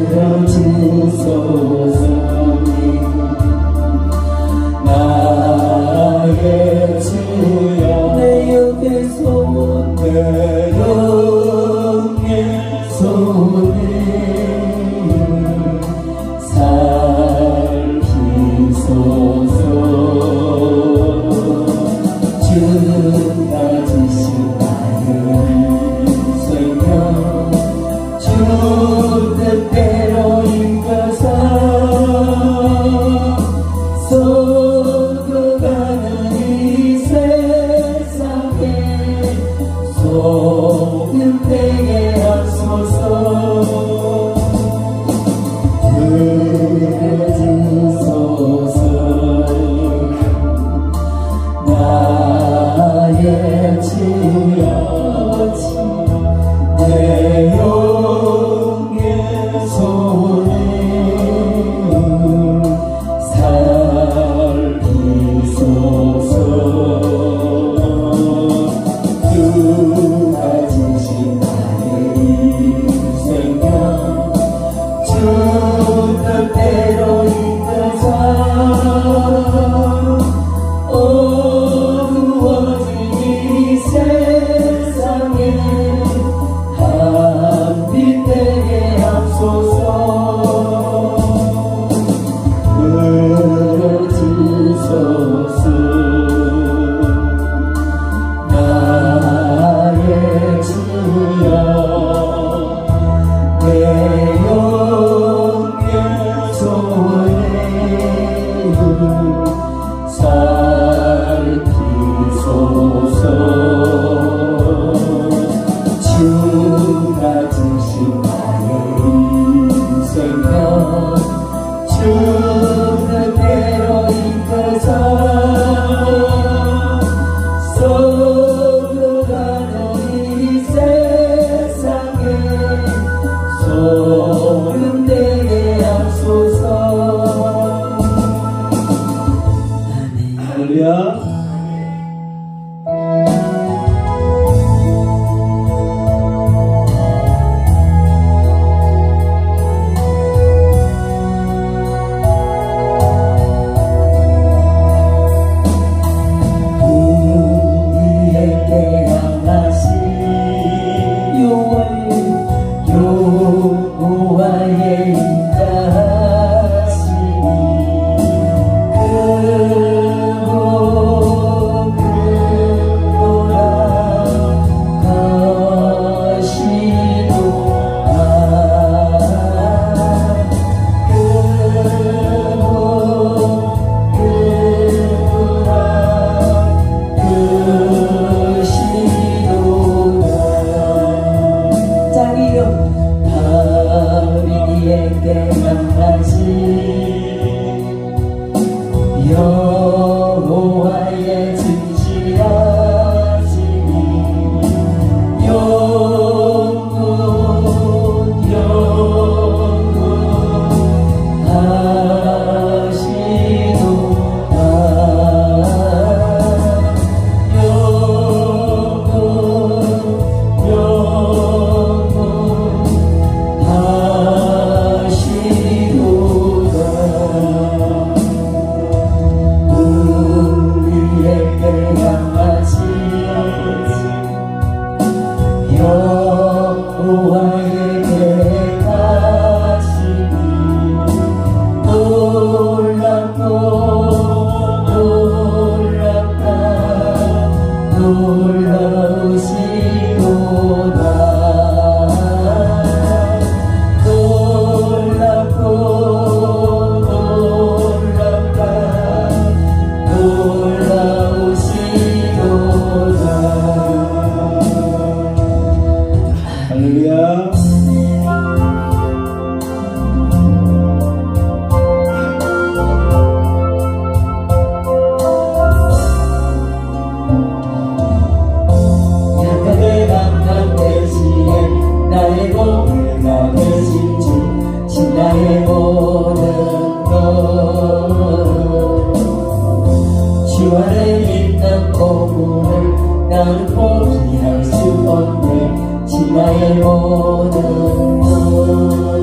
들어주소서. 나의 주여 내 영의 소원을 살피소서. 주가 주신 나의 생명 주 뜻대로 이끌어서 쏟아가는 이 세상에 소금 되게 하소서. 들어주소서. 나의 주여 내 영의 소원을 살피소서. 주가 주신 나의 생명 주 뜻대로 이끌어서 어두워진 이 세상에 한빛 되게 하소서. 들어주소서. 나의 주여 내 영의 소원을 살피소서. 주가 주신 나의 생명 주 뜻대로 이끌어서 쏟아가는 이 세상에 소금 되게 하소서. 할렐루야. 여호와의 인자하시니 여호와의 진실하시니 영원하시도다. 나의 모든 것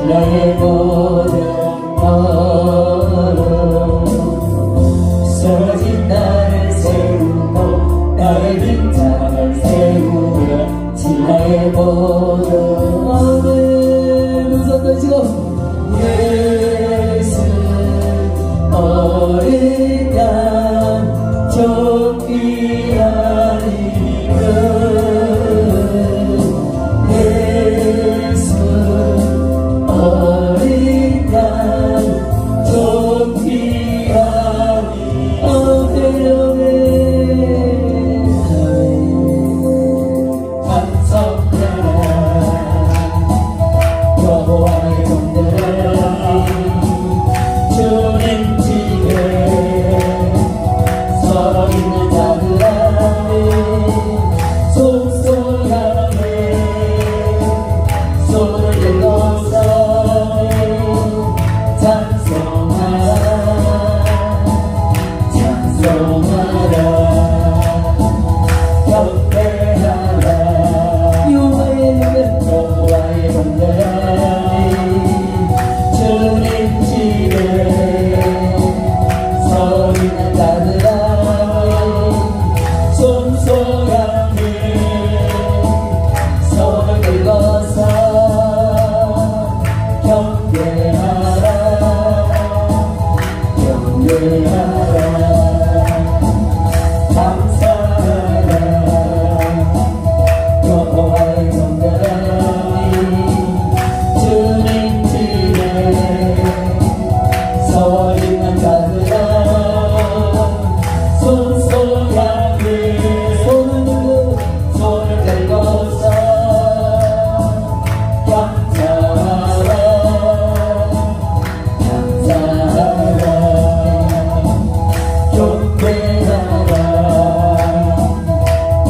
나의 모든 것 쓰러진 나를 세우고 나의 빈장을 세우며 나의 모든 아멘 손 드시고 예수 어린 양 좁기 아니면 예수 어린 양 좁기 아니면 여호와의 종들아 주님 집에 서 있는 자들아 속소하네 손을 들고서 찬송하라 찬송하라 경배하라 여호와의 종들아 주님 집에 서 있는 자들아 손소양이 손을 들고서 경배하라 경배하라 감사하라 여호와의 종들아 주님 집에 서 있는 자들아 손소양이 손을 들고서 감사하라 감사하라 경배하라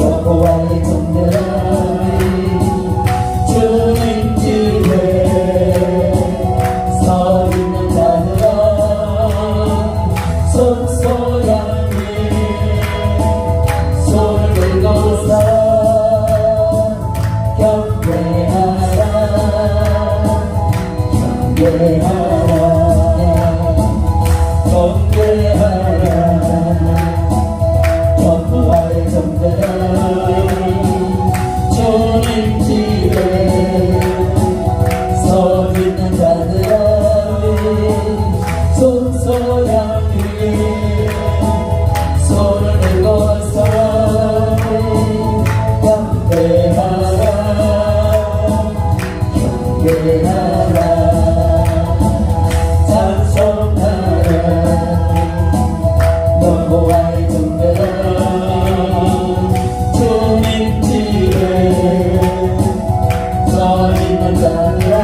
여호와의 종들아 주님 집에 서 있는 자들아 손소양이 손을 들고서 경배하라 경배하라 경배하라 여호와의 종들아 주님 집에 서 있는 자들아 손소양이 손을 들고서 경배하라 경배하라 찬송하라 여호와의 종들아 주님 집에 서 있는 자들아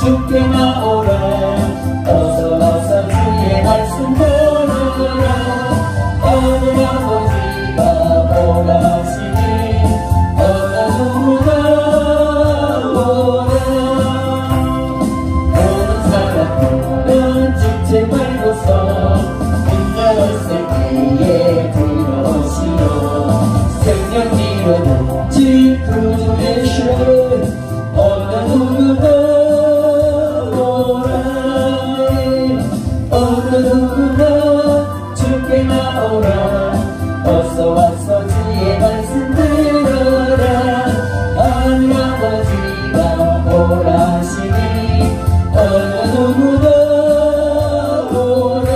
주께 나오라 어서 어서 주의 말씀 들으라 어느 아버지가 보라시니 어느 누구나 오라 어느 사람들은 주체 말고서 인자였을 때에 들어오시오 생명이로는 지구주의 시를 어느 누구나 누구나 주께 나오라 어서 와서 주의 말씀 들어라 하늘 아버지가 보라시니 어느 누구나 오라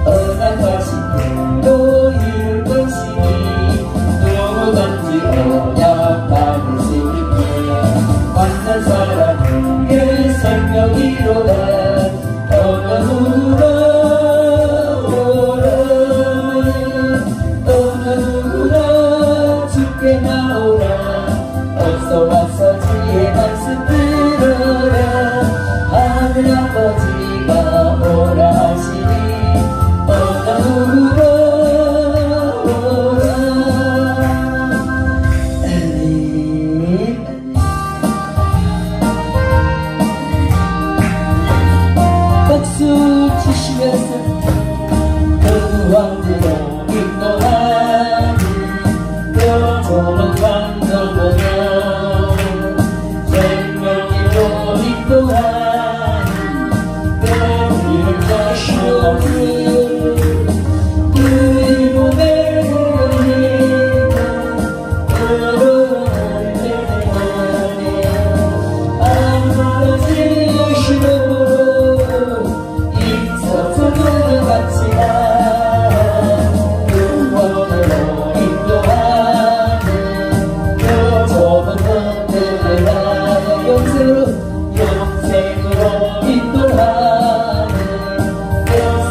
언약하신 대로 이룰 것이니 누구든지 언약받으시기에 만난 사람에게 생명이로다 어느 누구나 오라 어느 누구나 주께 나오라 어서 와서 주의 말씀 들어라 하늘 아버지가 오라 하시니 어느 누구나 오라 박수 치시면서 그 왕들로 인도하니 그 좋은 광을 보며 생명으로 인도하니 그 이름 자시오니 그 이름에 흘리고 그를 내내하니 아무것이 주시오 영생으로 인도하는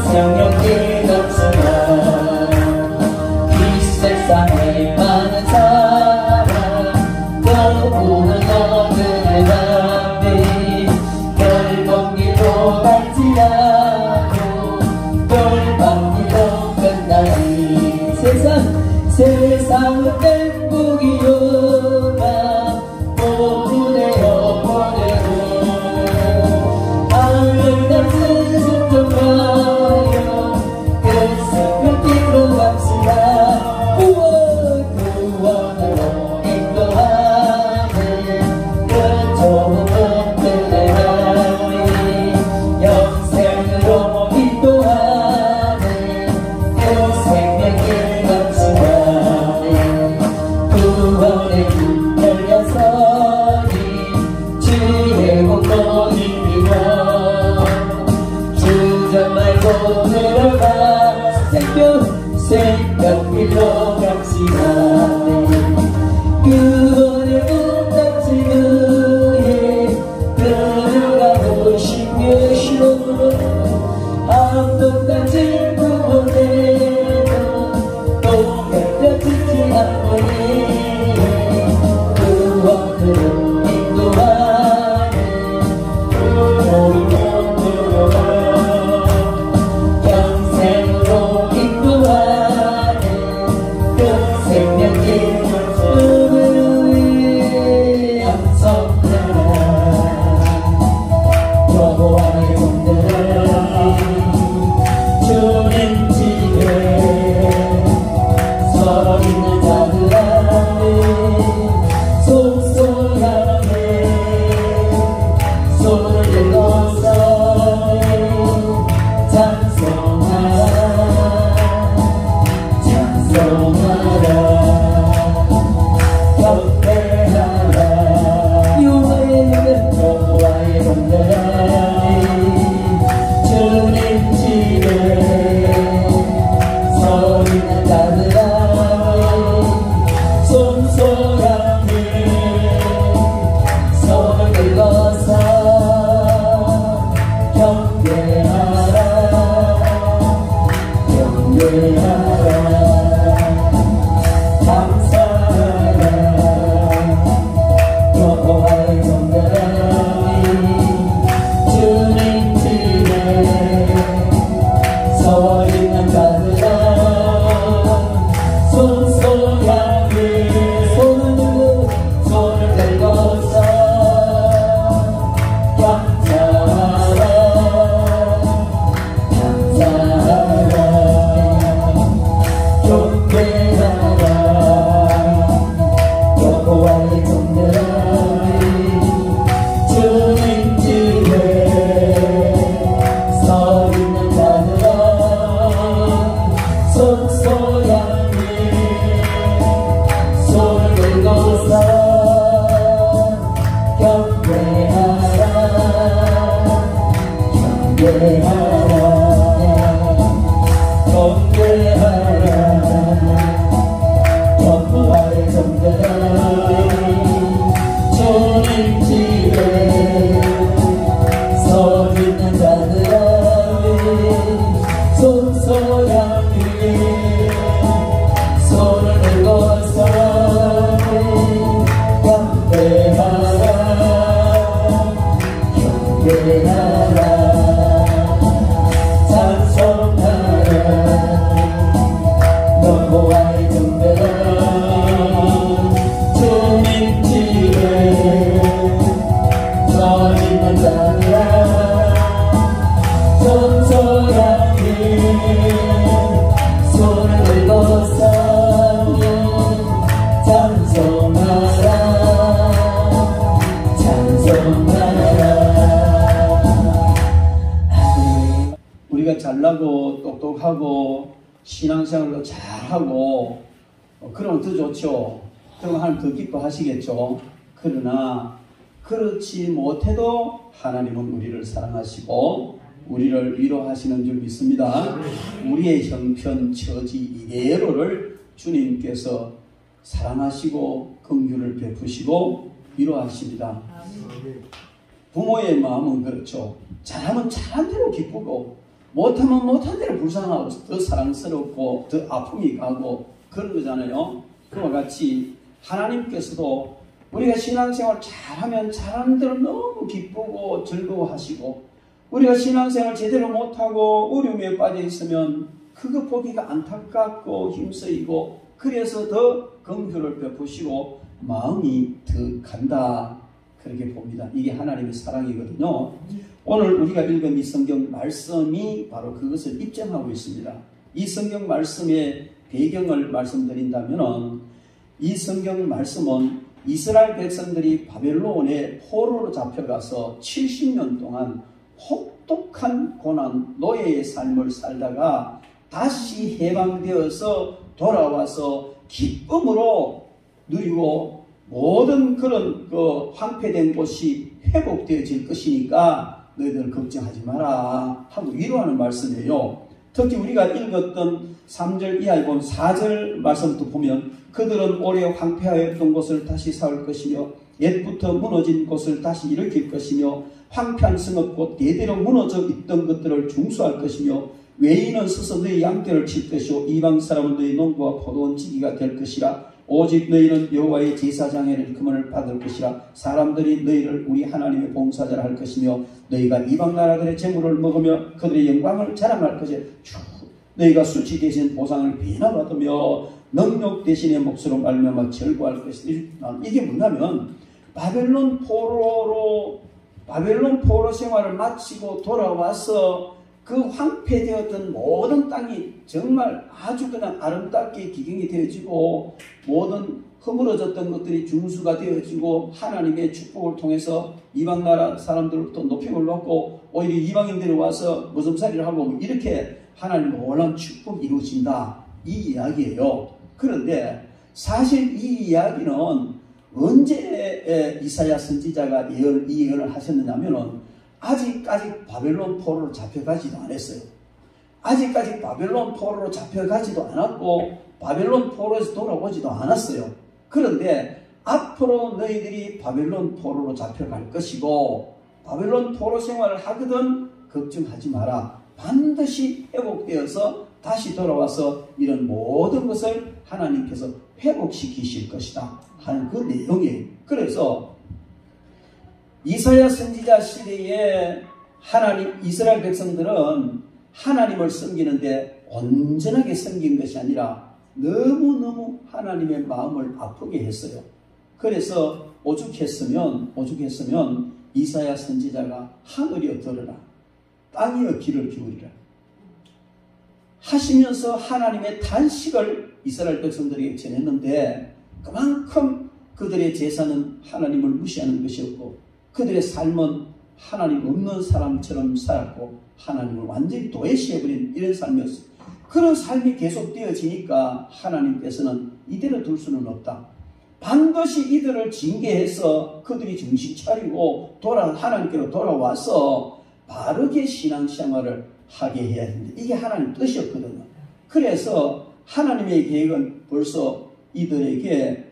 생명의 넘치나 이 세상에 많은 사람 떠오는 너들의 담비 별봉기로 갈지 않고 별방기로 끝나니 세상은 행복이로다 보내요 보내고 아름다운 순종하여 그 생명길로 갑시다 구원으로 인도하는 그 좋은 분들의 하나님 영생으로 인도하는 그 생명길 갑시다 구원의 문 열려서니 주의 공로 힘입어 주저 말고 들어가 생명길로 갑시다 구원의 문 닫힌 후에 들어가고 싶으시오 아무도 닫힌 구원에도 또 열려지지 않으니 구원으로 인도하는 영생으로 인도하는 그 생명길 우리 함성하라 여호와의 전부와의 정대하리 주님 집에 서 있는 자들아리 손소양이 손을 들고서 경배하라 경배하라 너와의 정대하리 주님 집에 서 있는 자들아 손소양이 손을 들고서 찬송하라 찬송하라. 우리가 잘나고 똑똑하고 신앙생활도 잘하고 그러면 더 좋죠. 그러면 하나님 더 기뻐하시겠죠. 그러나 그렇지 못해도 하나님은 우리를 사랑하시고 우리를 위로하시는 줄 믿습니다. 우리의 형편, 처지, 이대로를 주님께서 사랑하시고 긍휼을 베푸시고 위로하십니다. 부모의 마음은 그렇죠. 잘하면 잘한 대로 기쁘고 못하면 못한 대로 불쌍하고 더 사랑스럽고 더 아픔이 가고 그런 거잖아요. 그와 같이 하나님께서도 우리가 신앙생활 잘하면 잘하는 대로 너무 기쁘고 즐거워하시고 우리가 신앙생활 제대로 못하고 어려움에 빠져 있으면 그거 보기가 안타깝고 힘쓰이고 그래서 더 긍휼을 베푸시고 마음이 더 간다 그렇게 봅니다. 이게 하나님의 사랑이거든요. 오늘 우리가 읽은 이 성경 말씀이 바로 그것을 입증하고 있습니다. 이 성경 말씀의 배경을 말씀드린다면 이 성경 말씀은 이스라엘 백성들이 바벨론에 포로로 잡혀가서 70년 동안 혹독한 고난, 노예의 삶을 살다가 다시 해방되어서 돌아와서 기쁨으로 누리고 모든 그런 황폐된 곳이 회복되어질 것이니까 너희들 걱정하지 마라 하고 위로하는 말씀이에요. 특히 우리가 읽었던 3절 이하에 본 4절 말씀부터 보면 그들은 오래 황폐하였던 곳을 다시 세울 것이며 옛부터 무너진 곳을 다시 일으킬 것이며 황폐한 성읍 대대로 무너져 있던 것들을 중수할 것이며 외인은 서서 너희 양떼를 칠 것이요 이방 사람은 너희 농부와 포도원 지기가 될 것이라. 오직 너희는 여호와의 제사장의 일금을 받을 것이라. 사람들이 너희를 우리 하나님의 봉사자라 할 것이며 너희가 이방 나라들의 재물을 먹으며 그들의 영광을 자랑할 것이라. 너희가 수치 대신 보상을 비난받으며 능력 대신의 몫으로 말미암아 절구할 것이다. 이게 뭐냐면 바벨론 포로 생활을 마치고 돌아와서 그 황폐되었던 모든 땅이 정말 아주 그냥 아름답게 기경이 되어지고 모든 허물어졌던 것들이 중수가 되어지고 하나님의 축복을 통해서 이방 나라 사람들부터 높임을 받고 오히려 이방인들이 와서 머슴살이를 하고 이렇게 하나님의 놀라운 축복이 이루어진다 이 이야기예요. 그런데 사실 이 이야기는 언제 이사야 선지자가 이 예언을 하셨느냐면은 아직까지 바벨론 포로로 잡혀가지도 않았어요. 아직까지 바벨론 포로로 잡혀가지도 않았고 바벨론 포로에서 돌아오지도 않았어요. 그런데 앞으로 너희들이 바벨론 포로로 잡혀갈 것이고 바벨론 포로 생활을 하거든 걱정하지 마라. 반드시 회복되어서 다시 돌아와서 이런 모든 것을 하나님께서 회복시키실 것이다 하는 그 내용이에요. 그래서 이사야 선지자 시대에 이스라엘 백성들은 하나님을 섬기는데 온전하게 섬긴 것이 아니라 너무너무 하나님의 마음을 아프게 했어요. 그래서 오죽했으면 이사야 선지자가 하늘이여 들으라 땅이여 귀를 기울이라 하시면서 하나님의 단식을 이스라엘 백성들에게 전했는데 그만큼 그들의 제사는 하나님을 무시하는 것이었고 그들의 삶은 하나님 없는 사람처럼 살았고 하나님을 완전히 도외시해버린 이런 삶이었어요. 그런 삶이 계속되어지니까 하나님께서는 이대로 둘 수는 없다. 반드시 이들을 징계해서 그들이 정신 차리고 하나님께로 돌아와서 바르게 신앙생활을 하게 해야 됩니다. 이게 하나님 뜻이었거든요. 그래서 하나님의 계획은 벌써 이들에게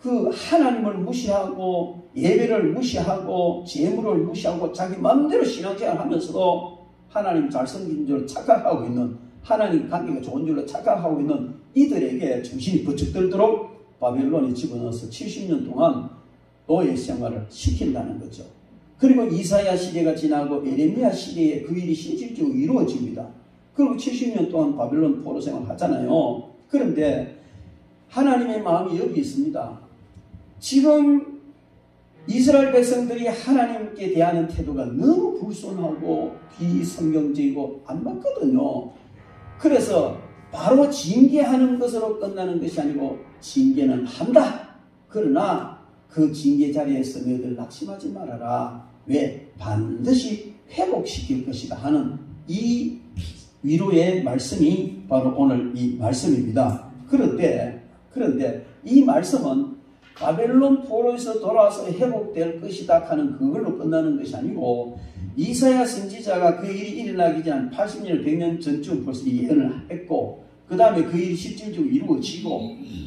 그 하나님을 무시하고 예배를 무시하고 재물을 무시하고 자기 마음대로 신앙생활을 하면서도 하나님 잘 섬긴 줄 착각하고 있는, 하나님 관계가 좋은 줄로 착각하고 있는 이들에게 정신이 번쩍 들도록 바벨론에 집어넣어서 70년 동안 노예 생활을 시킨다는 거죠. 그리고 이사야 시대가 지나고 예레미야 시대에 그 일이 실질적으로 이루어집니다. 그리고 70년 동안 바벨론 포로 생활을 하잖아요. 그런데 하나님의 마음이 여기 있습니다. 지금 이스라엘 백성들이 하나님께 대하는 태도가 너무 불순하고 비성경적이고 안 맞거든요. 그래서 바로 징계하는 것으로 끝나는 것이 아니고 징계는 한다. 그러나 그 징계 자리에서 너희들 낙심하지 말아라. 왜? 반드시 회복시킬 것이다 하는 이 위로의 말씀이 바로 오늘 이 말씀입니다. 그런데 이 말씀은 바벨론 포로에서 돌아와서 회복될 것이다 하는 그걸로 끝나는 것이 아니고, 이사야 선지자가 그 일이 일어나기 전 80년, 100년 전쯤 벌써 예언을 했고, 그 다음에 그 일이 실질적으로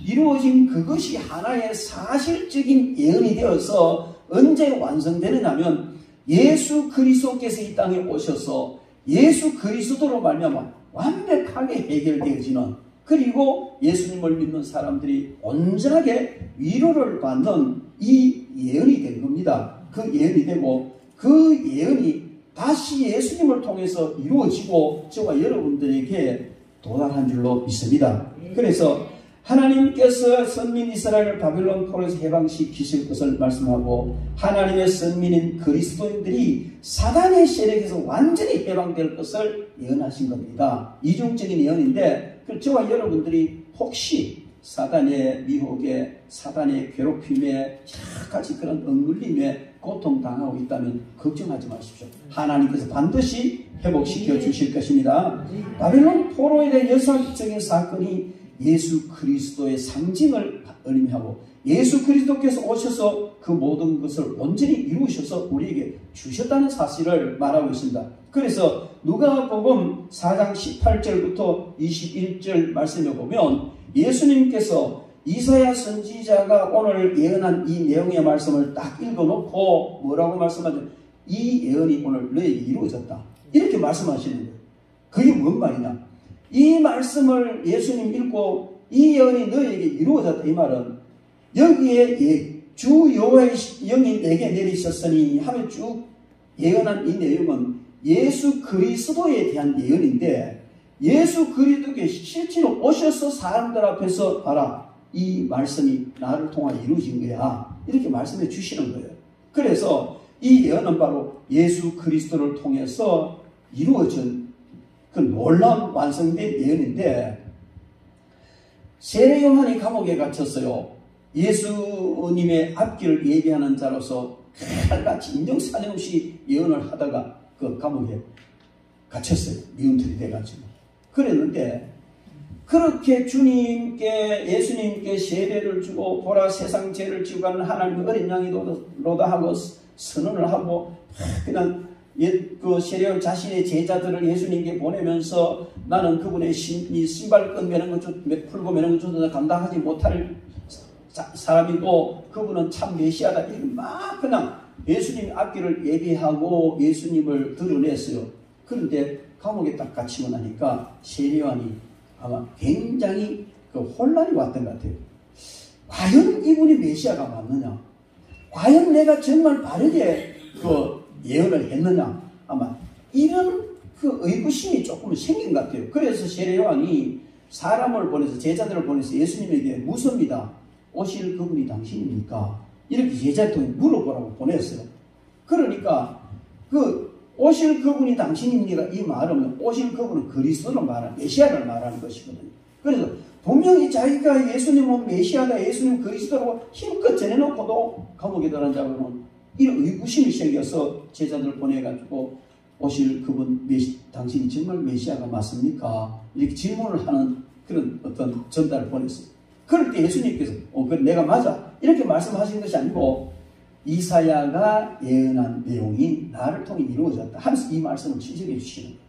이루어진 그것이 하나의 사실적인 예언이 되어서 언제 완성되느냐면 예수 그리스도께서 이 땅에 오셔서 예수 그리스도로 말미암아 완벽하게 해결되어지는, 그리고 예수님을 믿는 사람들이 온전하게 위로를 받는 이 예언이 된 겁니다. 그 예언이 되고 그 예언이 다시 예수님을 통해서 이루어지고 저와 여러분들에게 도달한 줄로 믿습니다. 그래서 하나님께서 선민 이스라엘을 바벨론 포로에서 해방시키실 것을 말씀하고, 하나님의 선민인 그리스도인들이 사단의 세력에서 완전히 해방될 것을 예언하신 겁니다. 이중적인 예언인데, 저와 여러분들이 혹시 사단의 미혹에, 사단의 괴롭힘에, 같이 그런 억눌림에 고통당하고 있다면 걱정하지 마십시오. 하나님께서 반드시 회복시켜 주실 것입니다. 바벨론 포로에 대한 역사적인 사건이 예수 그리스도의 상징을 의미하고, 예수 그리스도께서 오셔서 그 모든 것을 온전히 이루셔서 우리에게 주셨다는 사실을 말하고 있습니다. 그래서 누가복음 4장 18절부터 21절 말씀에 보면 예수님께서 이사야 선지자가 오늘 예언한 이 내용의 말씀을 딱 읽어놓고 뭐라고 말씀하죠? 이 예언이 오늘 너에게 이루어졌다. 이렇게 말씀하시는 거예요. 그게 뭔 말이냐? 이 말씀을 예수님 읽고 이 예언이 너에게 이루어졌다. 이 말은 여기에 주 여호와의 영이 내게 내리셨으니 하며 쭉 예언한 이 내용은 예수 그리스도에 대한 예언인데, 예수 그리스도께 실제로 오셔서 사람들 앞에서 봐라, 이 말씀이 나를 통하여 이루어진 거야. 이렇게 말씀해 주시는 거예요. 그래서 이 예언은 바로 예수 그리스도를 통해서 이루어진 그 놀라운 완성된 예언인데, 세례 요한이 감옥에 갇혔어요. 예수님의 앞길을 예비하는 자로서 칼같이 인정사정없이 예언을 하다가 그 감옥에 갇혔어요. 미운털이 돼가지고. 그랬는데 그렇게 예수님께 세례를 주고 보라 세상 죄를 지고 가는 하나님의 어린 양이로다 하고 선언을 하고, 그냥 그 세례요한 자신의 제자들을 예수님께 보내면서 나는 그분의 신발끈 매는 것 풀고 매는 것 감당하지 못할 사람이고 그분은 참 메시아다, 이렇게 막 그냥 예수님 앞길을 예비하고 예수님을 드러냈어요. 그런데 감옥에 딱 갇히고 나니까 세례요한이 아마 굉장히 그 혼란이 왔던 것 같아요. 과연 이분이 메시아가 맞느냐? 과연 내가 정말 바르게 그 예언을 했느냐? 아마 이런 그 의구심이 조금 생긴 것 같아요. 그래서 세례요한이 사람을 보내서, 제자들을 보내서 예수님에게 묻습니다. 오실 그분이 당신입니까? 이렇게 제자들이 물어보라고 보냈어요. 그러니까 그 오실 그분이 당신입니까? 이 말은 오실 그분은 그리스도를 말하는, 메시아를 말하는 것이거든요. 그래서 분명히 자기가 예수님은 메시아다, 예수님 그리스도라고 힘껏 전해놓고도 감옥에 들어간 자고는 이런 의구심이 생겨서 제자들을 보내가지고 오실 그분, 당신이 정말 메시아가 맞습니까? 이렇게 질문을 하는 그런 어떤 전달을 보냈어요. 그럴 때 예수님께서 그래 내가 맞아 이렇게 말씀하신 것이 아니고, 이사야가 예언한 내용이 나를 통해 이루어졌다 하면서 이 말씀을 지적해 주시는 거예요.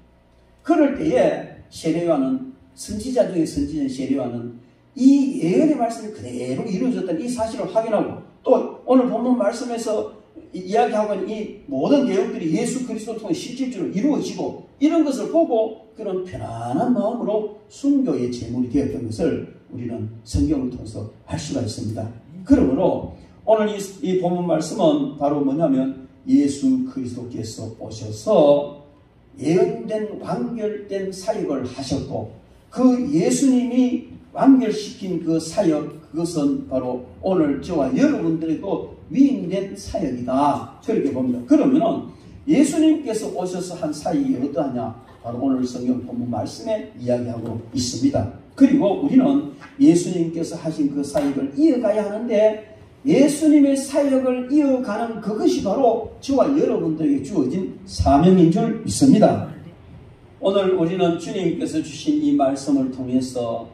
그럴 때에 세례요한은 선지자 중에 선지자 세례요한은 이 예언의 말씀이 그대로 이루어졌다는 이 사실을 확인하고 또 오늘 본문 말씀에서 이야기하고 있는 이 모든 내용들이 예수 그리스도를 통해 실질적으로 이루어지고 이런 것을 보고 그런 편안한 마음으로 순교의 제물이 되었던 것을 우리는 성경을 통해서 알 수가 있습니다. 그러므로 오늘 이 본문 말씀은 바로 뭐냐면 예수 그리스도께서 오셔서 예언된 완결된 사역을 하셨고 그 예수님이 완결시킨 그 사역 그것은 바로 오늘 저와 여러분들에도 위임된 사역이다 그렇게 봅니다. 그러면은 예수님께서 오셔서 한 사역이 어떠하냐 바로 오늘 성경 본문 말씀에 이야기하고 있습니다. 그리고 우리는 예수님께서 하신 그 사역을 이어가야 하는데 예수님의 사역을 이어가는 그것이 바로 저와 여러분들에게 주어진 사명인 줄 믿습니다. 오늘 우리는 주님께서 주신 이 말씀을 통해서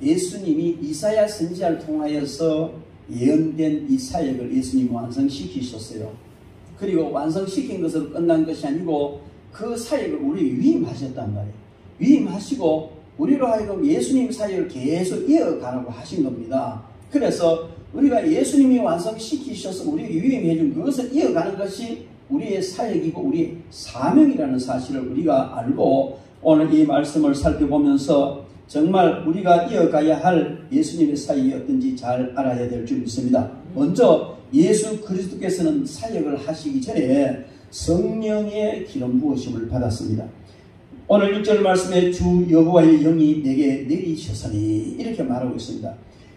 예수님이 이사야 선지자를 통하여서 예언된 이 사역을 예수님이 완성시키셨어요. 그리고 완성시킨 것으로 끝난 것이 아니고 그 사역을 우리에게 위임하셨단 말이에요. 위임하시고 우리로 하여금 예수님 사역을 계속 이어가라고 하신 겁니다. 그래서 우리가 예수님이 완성시키셔서 우리에게 위임해 준 그것을 이어가는 것이 우리의 사역이고 우리의 사명이라는 사실을 우리가 알고 오늘 이 말씀을 살펴보면서 정말 우리가 이어가야 할 예수님의 사역이 어떤지 잘 알아야 될 줄 믿습니다. 먼저 예수 그리스도께서는 사역을 하시기 전에 성령의 기름 부으심을 받았습니다. 오늘 1절 말씀에 주 여호와의 영이 내게 내리셨으니 이렇게 말하고 있습니다.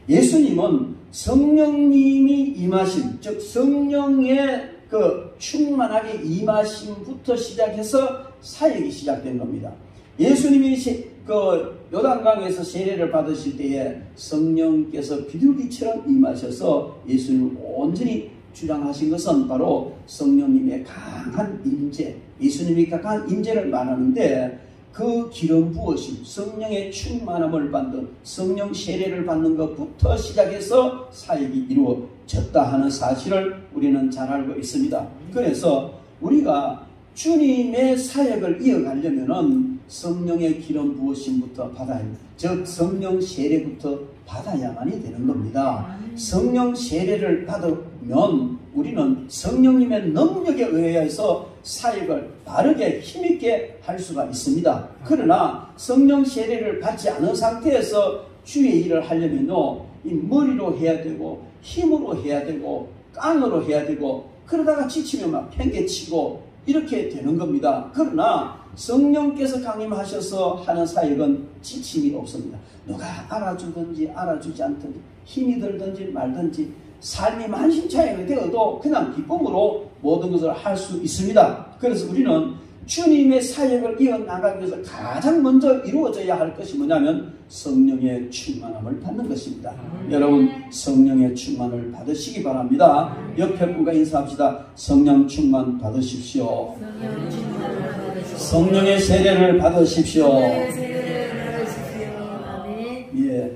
예수님은 성령님이 임하심, 즉 성령의 그 충만하게 임하심부터 시작해서 사역이 시작된 겁니다. 예수님이 그 요단강에서 세례를 받으실 때에 성령께서 비둘기처럼 임하셔서 예수님을 온전히 주장하신 것은 바로 성령님의 강한 임재, 예수님이 강한 임재를 말하는데 그 기름 부으심, 성령의 충만함을 받는 성령 세례를 받는 것부터 시작해서 사역이 이루어졌다 하는 사실을 우리는 잘 알고 있습니다. 그래서 우리가 주님의 사역을 이어가려면은 성령의 기름 부으심부터 받아야 합니다. 즉 성령 세례부터 받아야만이 되는 겁니다. 성령 세례를 받으면 우리는 성령님의 능력에 의해서 사역을 바르게 힘있게 할 수가 있습니다. 그러나 성령 세례를 받지 않은 상태에서 주의 일을 하려면요, 이 머리로 해야 되고 힘으로 해야 되고 깡으로 해야 되고 그러다가 지치면 막 팽개치고 이렇게 되는 겁니다. 그러나 성령께서 강림하셔서 하는 사역은 지침이 없습니다. 누가 알아주든지 알아주지 않든지 힘이 들든지 말든지 삶이 만신창이가 되어도 그냥 기쁨으로 모든 것을 할 수 있습니다. 그래서 우리는 주님의 사역을 이어나가기 위해서 가장 먼저 이루어져야 할 것이 뭐냐면 성령의 충만함을 받는 것입니다. 여러분 성령의 충만을 받으시기 바랍니다. 옆에 분과 인사합시다. 성령 충만 받으십시오. 성령의 세례를 받으십시오. 예.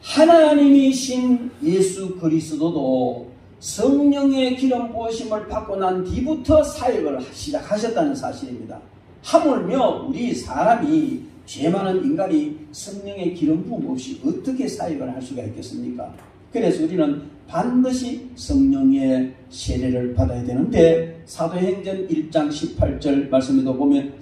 하나님이신 예수 그리스도도 성령의 기름 부으심을 받고 난 뒤부터 사역을 시작하셨다는 사실입니다. 하물며 우리 사람이 죄 많은 인간이 성령의 기름 부음 없이 어떻게 사역을 할 수가 있겠습니까? 그래서 우리는 반드시 성령의 세례를 받아야 되는데 사도행전 1장 18절 말씀에도 보면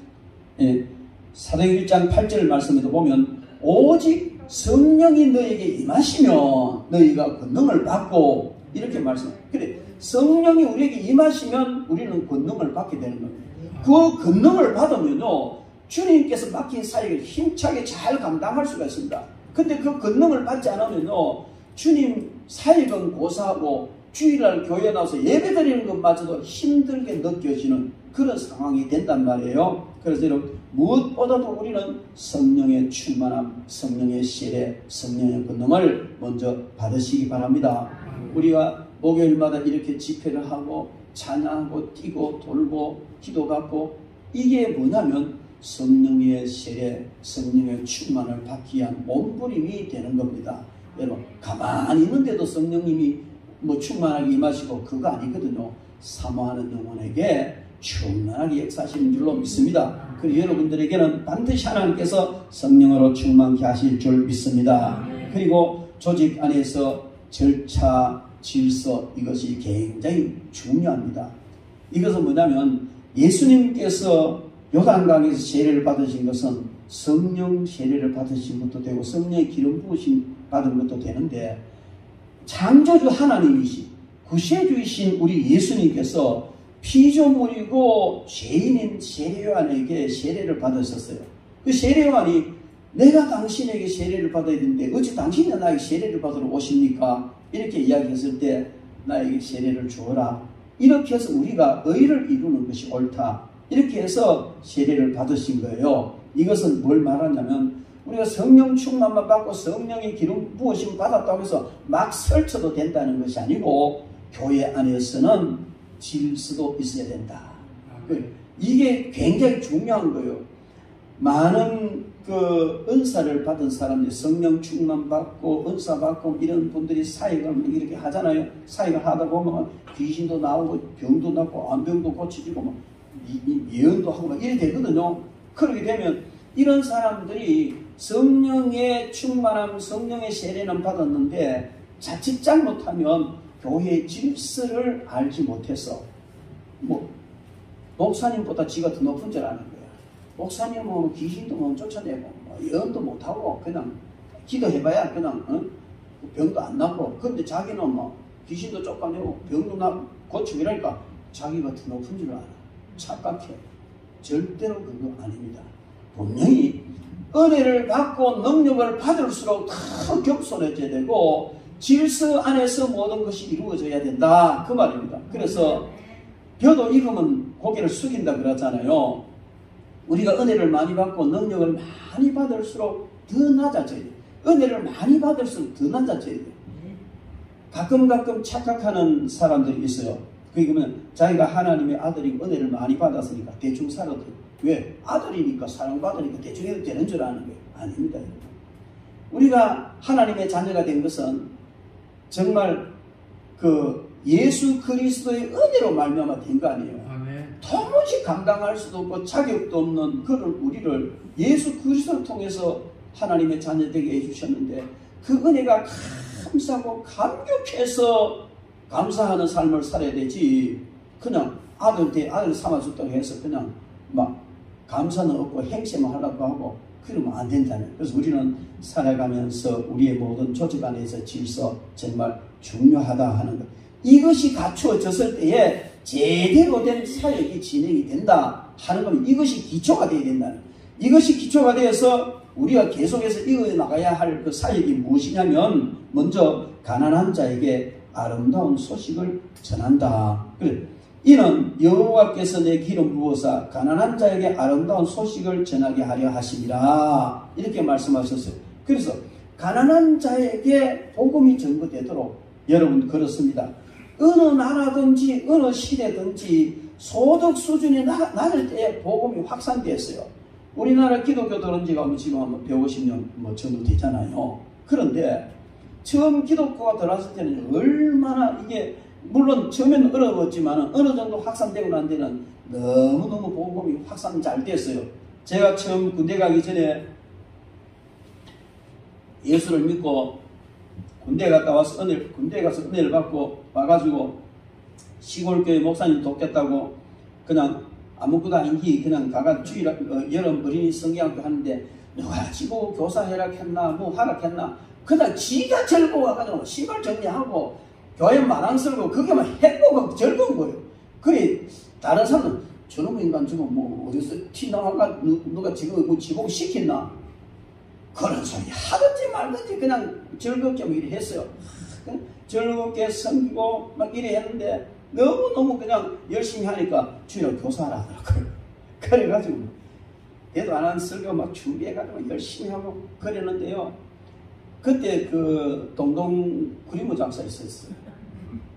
사도행전 1장 8절 말씀에도 보면 오직 성령이 너에게 임하시면 너희가 권능을 받고 이렇게 말씀해요. 그래 성령이 우리에게 임하시면 우리는 권능을 받게 되는 겁니다. 그 권능을 받으면요 주님께서 맡긴 사역을 힘차게 잘 감당할 수가 있습니다. 근데 그 권능을 받지 않으면요 주님 사역은 고사하고 주일날 교회에 나와서 예배드리는 것마저도 힘들게 느껴지는 그런 상황이 된단 말이에요. 그래서 여러분 무엇보다도 우리는 성령의 충만함, 성령의 세례, 성령의 권능을 먼저 받으시기 바랍니다. 우리가 목요일마다 이렇게 집회를 하고 찬양하고 뛰고 돌고 기도 갖고 이게 뭐냐면 성령의 세례, 성령의 충만을 받기 위한 몸부림이 되는 겁니다. 여러분 가만히 있는데도 성령님이 뭐 충만하게 임하시고 그거 아니거든요. 사모하는 영혼에게 충만하게 역사하시는 줄로 믿습니다. 그리고 여러분들에게는 반드시 하나님께서 성령으로 충만케 하실 줄 믿습니다. 그리고 조직 안에서 절차, 질서 이것이 굉장히 중요합니다. 이것은 뭐냐면 예수님께서 요단강에서 세례를 받으신 것은 성령 세례를 받으신 것도 되고 성령의 기름 부으심 받은 것도 되는데 창조주 하나님이신 구세주이신 우리 예수님께서 피조물이고 죄인인 세례요한에게 세례를 받으셨어요. 그 세례요한이 내가 당신에게 세례를 받아야 되는데 어찌 당신이 나에게 세례를 받으러 오십니까? 이렇게 이야기했을 때 나에게 세례를 주어라. 이렇게 해서 우리가 의를 이루는 것이 옳다. 이렇게 해서 세례를 받으신 거예요. 이것은 뭘 말하냐면 우리가 성령 충만만 받고 성령의 기름 부으심 받았다고 해서 막 설쳐도 된다는 것이 아니고 교회 안에서는 질서도 있어야 된다. 이게 굉장히 중요한 거예요. 많은 그 은사를 받은 사람들이 성령 충만 받고 은사 받고 이런 분들이 사역을 이렇게 하잖아요. 사역을 하다 보면 귀신도 나오고 병도 낫고 안병도 고쳐지고 뭐 예언도 하고 막 이래 되거든요. 그렇게 되면 이런 사람들이 성령의 충만함, 성령의 세례는 받았는데 자칫 잘못하면 교회의 질서를 알지 못해서 뭐 목사님보다 지가 더 높은 줄 아는 거야. 목사님은 뭐 귀신도 못 쫓아내고 뭐 예언도 못하고 그냥 기도해봐야 그냥 병도 안 나고 그런데 자기는 뭐 귀신도 쫓아내고 병도 나고 고치고 이러니까 자기가 더 높은 줄 알아. 착각해. 절대로 그거 아닙니다. 분명히 은혜를 받고 능력을 받을수록 더 겸손해져야 되고 질서 안에서 모든 것이 이루어져야 된다. 그 말입니다. 그래서 벼도 익으면 고개를 숙인다 그러잖아요. 우리가 은혜를 많이 받고 능력을 많이 받을수록 더 낮아져야 돼요. 은혜를 많이 받을수록 더 낮아져야 돼요. 가끔 착각하는 사람들이 있어요. 그게 뭐냐면 자기가 하나님의 아들이고 은혜를 많이 받았으니까 대충 살아도 돼요. 왜? 아들이니까 사랑받으니까 대충 해도 되는 줄 아는 거예요. 아닙니다. 우리가 하나님의 자녀가 된 것은 정말 그 예수 그리스도의 은혜로 말미암아 된 거 아니에요. 도무지 감당할 수도 없고 자격도 없는 그런 우리를 예수 그리스도를 통해서 하나님의 자녀 되게 해주셨는데 그 은혜가 감사하고 감격해서 감사하는 삶을 살아야 되지 그냥 아들 삼아줬다고 해서 그냥 막 감사는 없고 행세만 하려고 하고 그러면 안 된다는. 그래서 우리는 살아가면서 우리의 모든 조직 안에서 질서 정말 중요하다 하는 것. 이것이 갖추어졌을 때에 제대로 된 사역이 진행이 된다 하는 겁니다. 이것이 기초가 되어야 된다는. 이것이 기초가 되어서 우리가 계속해서 이어나가야 할 그 사역이 무엇이냐면 먼저 가난한 자에게 아름다운 소식을 전한다. 그래. 이는 여호와께서 내 기름 부어서 가난한 자에게 아름다운 소식을 전하게 하려 하심이라. 이렇게 말씀하셨어요. 그래서 가난한 자에게 복음이 전거되도록 여러분 그렇습니다. 어느 나라든지 어느 시대든지 소득 수준이 낮을 때에 복음이 확산되었어요. 우리나라 기독교들은 지금 150년 정도 되잖아요. 그런데 처음 기독교가 들어왔을 때는 얼마나 이게 물론 처음에는 어려웠지만 어느 정도 확산되고 난 데는 너무너무 복음이 확산 잘 됐어요. 제가 처음 군대 가기 전에 예수를 믿고 군대 갔다 와서 군대 가서 은혜를 받고 와가지고 시골교회 목사님 돕겠다고 그냥 아무것도 아닌지 그냥 가가 주일 여름 어린이 성경학교 하는데 누가 지고 교사해라 했나 뭐 하라 했나 그냥 지가 즐거워 와가지고 신발 정리하고 교회 마당 쓸고 그게만 행복하고 즐거운 거예요. 그래 다른 사람은 저놈 인간 지금 뭐 어디서 튀나와가 누가 지금 뭐 지복 시켰나 그런 소리 하든지 말든지 그냥 즐겁게 뭐 이래 했어요. 즐겁게 섬기고 막 이래 했는데 너무너무 그냥 열심히 하니까 주일날 교사를 하더라고요. 그래가지고 얘도 안 하는 설교 막 준비해가지고 열심히 하고 그랬는데요. 그때 그 동동 구리모 장사 있었어요.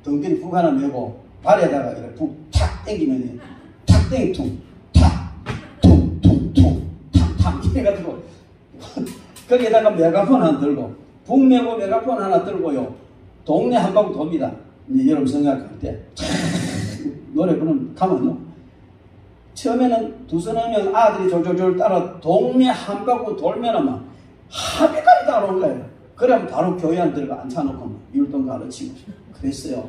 덩전이 북 하나 메고 발에다가 이렇게 북 탁 땡기면 탁 땡퉁 탁 퉁퉁퉁 탁탁 이래가지고 거기에다가 메가폰 하나 들고 북 메고 메가폰 하나 들고요. 동네 한 바퀴 돕니다. 이제 여러분 생각할 때 노래 부르는 가면요. 처음에는 두서너면 아들이 졸졸졸 따라 동네 한 바퀴 돌면은 막 합의까지 따라온 거예요. 그러면 바로 교회 안 들어가 앉혀놓고 율동 가르치고 그랬어요.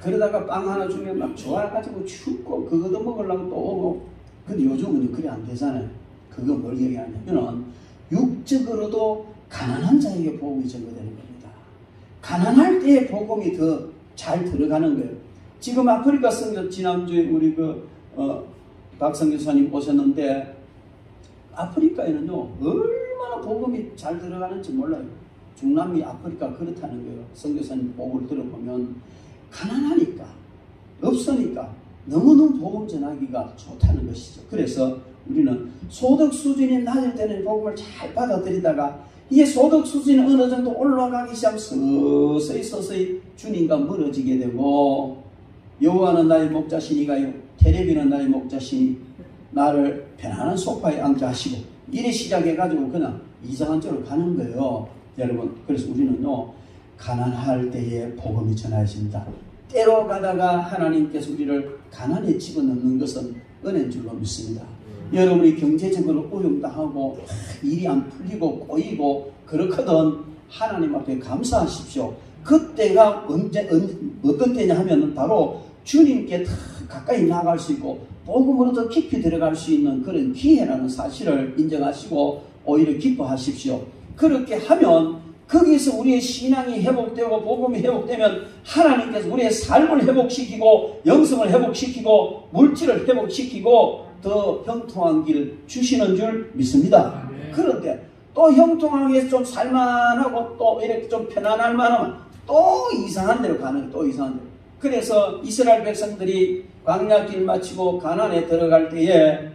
그러다가 빵 하나 주면 막 좋아가지고 춥고 그거도 먹으려고 또 오고. 근데 요즘은 그래 안 되잖아요. 그거 뭘 얘기하냐면은 육적으로도 가난한 자에게 복음이 전거되는 겁니다. 가난할 때에 복음이 더 잘 들어가는 거예요. 지금 아프리카 선교 지난주에 우리 박성 교사님 오셨는데 아프리카에는요 얼마나 복음이 잘 들어가는지 몰라요. 중남미 아프리카 그렇다는 거예요. 선교사님 복을 들어보면 가난하니까 없으니까 너무너무 복음 전하기가 좋다는 것이죠. 그래서 우리는 소득 수준이 낮을 때는 복음을 잘 받아들이다가 이게 소득 수준이 어느 정도 올라가기 시작하면 서서히 주님과 멀어지게 되고 여호와는 나의 목자시니가요 테레비는 나의 목자시니 나를 편안한 소파에 앉게 하시고 이래 시작해가지고 그냥 이상한 쪽으로 가는 거예요. 여러분 그래서 우리는요 가난할 때에 복음이 전해집니다. 때로 가다가 하나님께서 우리를 가난에 집어넣는 것은 은혜인 줄로 믿습니다. 여러분이 경제적으로 어려움당하고 일이 안 풀리고 꼬이고 그렇거든 하나님 앞에 감사하십시오. 그때가 어떤 때냐 하면 바로 주님께 더 가까이 나아갈 수 있고 복음으로 더 깊이 들어갈 수 있는 그런 기회라는 사실을 인정하시고 오히려 기뻐하십시오. 그렇게 하면 거기서 우리의 신앙이 회복되고 복음이 회복되면 하나님께서 우리의 삶을 회복시키고 영성을 회복시키고 물질을 회복시키고 더 형통한 길을 주시는 줄 믿습니다. 그런데 또 형통하게 좀 살만하고 또 이렇게 좀 편안할 만하면 또 이상한 데로 가는 거예요. 또 이상한 데로. 그래서 이스라엘 백성들이 광야길 마치고 가나안에 들어갈 때에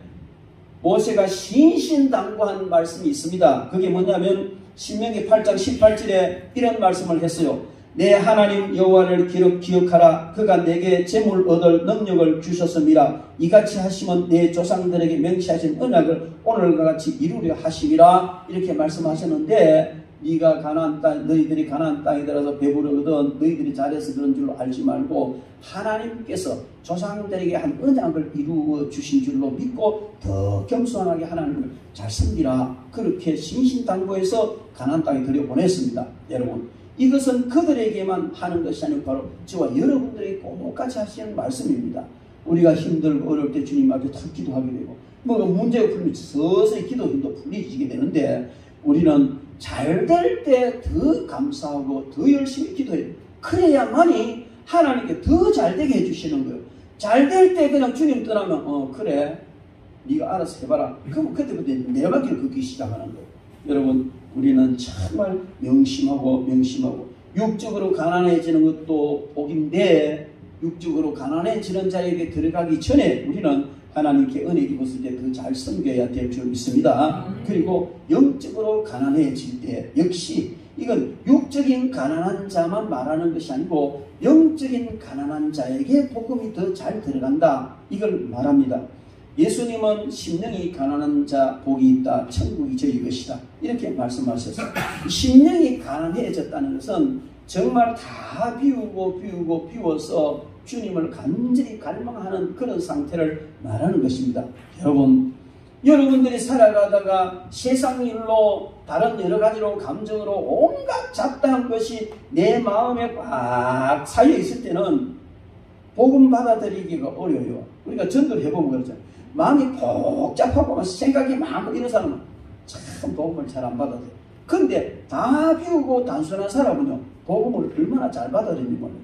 모세가 신신당부한 말씀이 있습니다. 그게 뭐냐면 신명기 8장 18절에 이런 말씀을 했어요. 내 하나님 여호와를 기억하라. 그가 내게 재물 얻을 능력을 주셨음이라. 이같이 하시면 내 조상들에게 명시하신 언약을 오늘과 같이 이루려 하심이라. 이렇게 말씀하셨는데 네가 가나안 땅, 너희들이 가나안 땅에 들어서 배부르거든 너희들이 잘해서 그런 줄로 알지 말고 하나님께서 조상들에게 한 언약을 이루어 주신 줄로 믿고 더 겸손하게 하나님을 잘 섬기라. 그렇게 신신당부해서 가나안 땅에 들여보냈습니다. 여러분 이것은 그들에게만 하는 것이 아니고 바로 저와 여러분들에게 똑같이 하시는 말씀입니다. 우리가 힘들고 어려울 때 주님 앞에 탁 기도하게 되고 뭐가 문제가 풀리면 서서히 기도 힘도 풀리지게 되는데 우리는 잘 될 때 더 감사하고 더 열심히 기도해요. 그래야만이 하나님께 더 잘되게 해주시는 거예요. 잘 될 때 그냥 주님 떠나면 그래 네가 알아서 해봐라. 그럼 그때부터 내려가기를 걷기 시작하는 거예요. 여러분 우리는 정말 명심하고 육적으로 가난해지는 것도 복인데 육적으로 가난해지는 자에게 들어가기 전에 우리는 하나님께 은혜 입었을 때 더 잘 섬겨야 될 줄 믿습니다. 그리고 영적으로 가난해질 때 역시 이건 육적인 가난한 자만 말하는 것이 아니고 영적인 가난한 자에게 복음이 더 잘 들어간다. 이걸 말합니다. 예수님은 심령이 가난한 자 복이 있다. 천국이 저희 것이다. 이렇게 말씀하셨어요. 심령이 가난해졌다는 것은 정말 다 비워서 주님을 간절히 갈망하는 그런 상태를 말하는 것입니다. 여러분들이 살아가다가 세상 일로 다른 여러 가지로 감정으로 온갖 잡다한 것이 내 마음에 꽉 쌓여 있을 때는 복음 받아들이기가 어려워요. 우리가 전도를 해보면 그렇죠. 마음이 복잡하고 생각이 많고 이런 사람은 참 복음을 잘 안 받아들여요. 그런데 다 비우고 단순한 사람은요 복음을 얼마나 잘 받아들이는지 몰라요.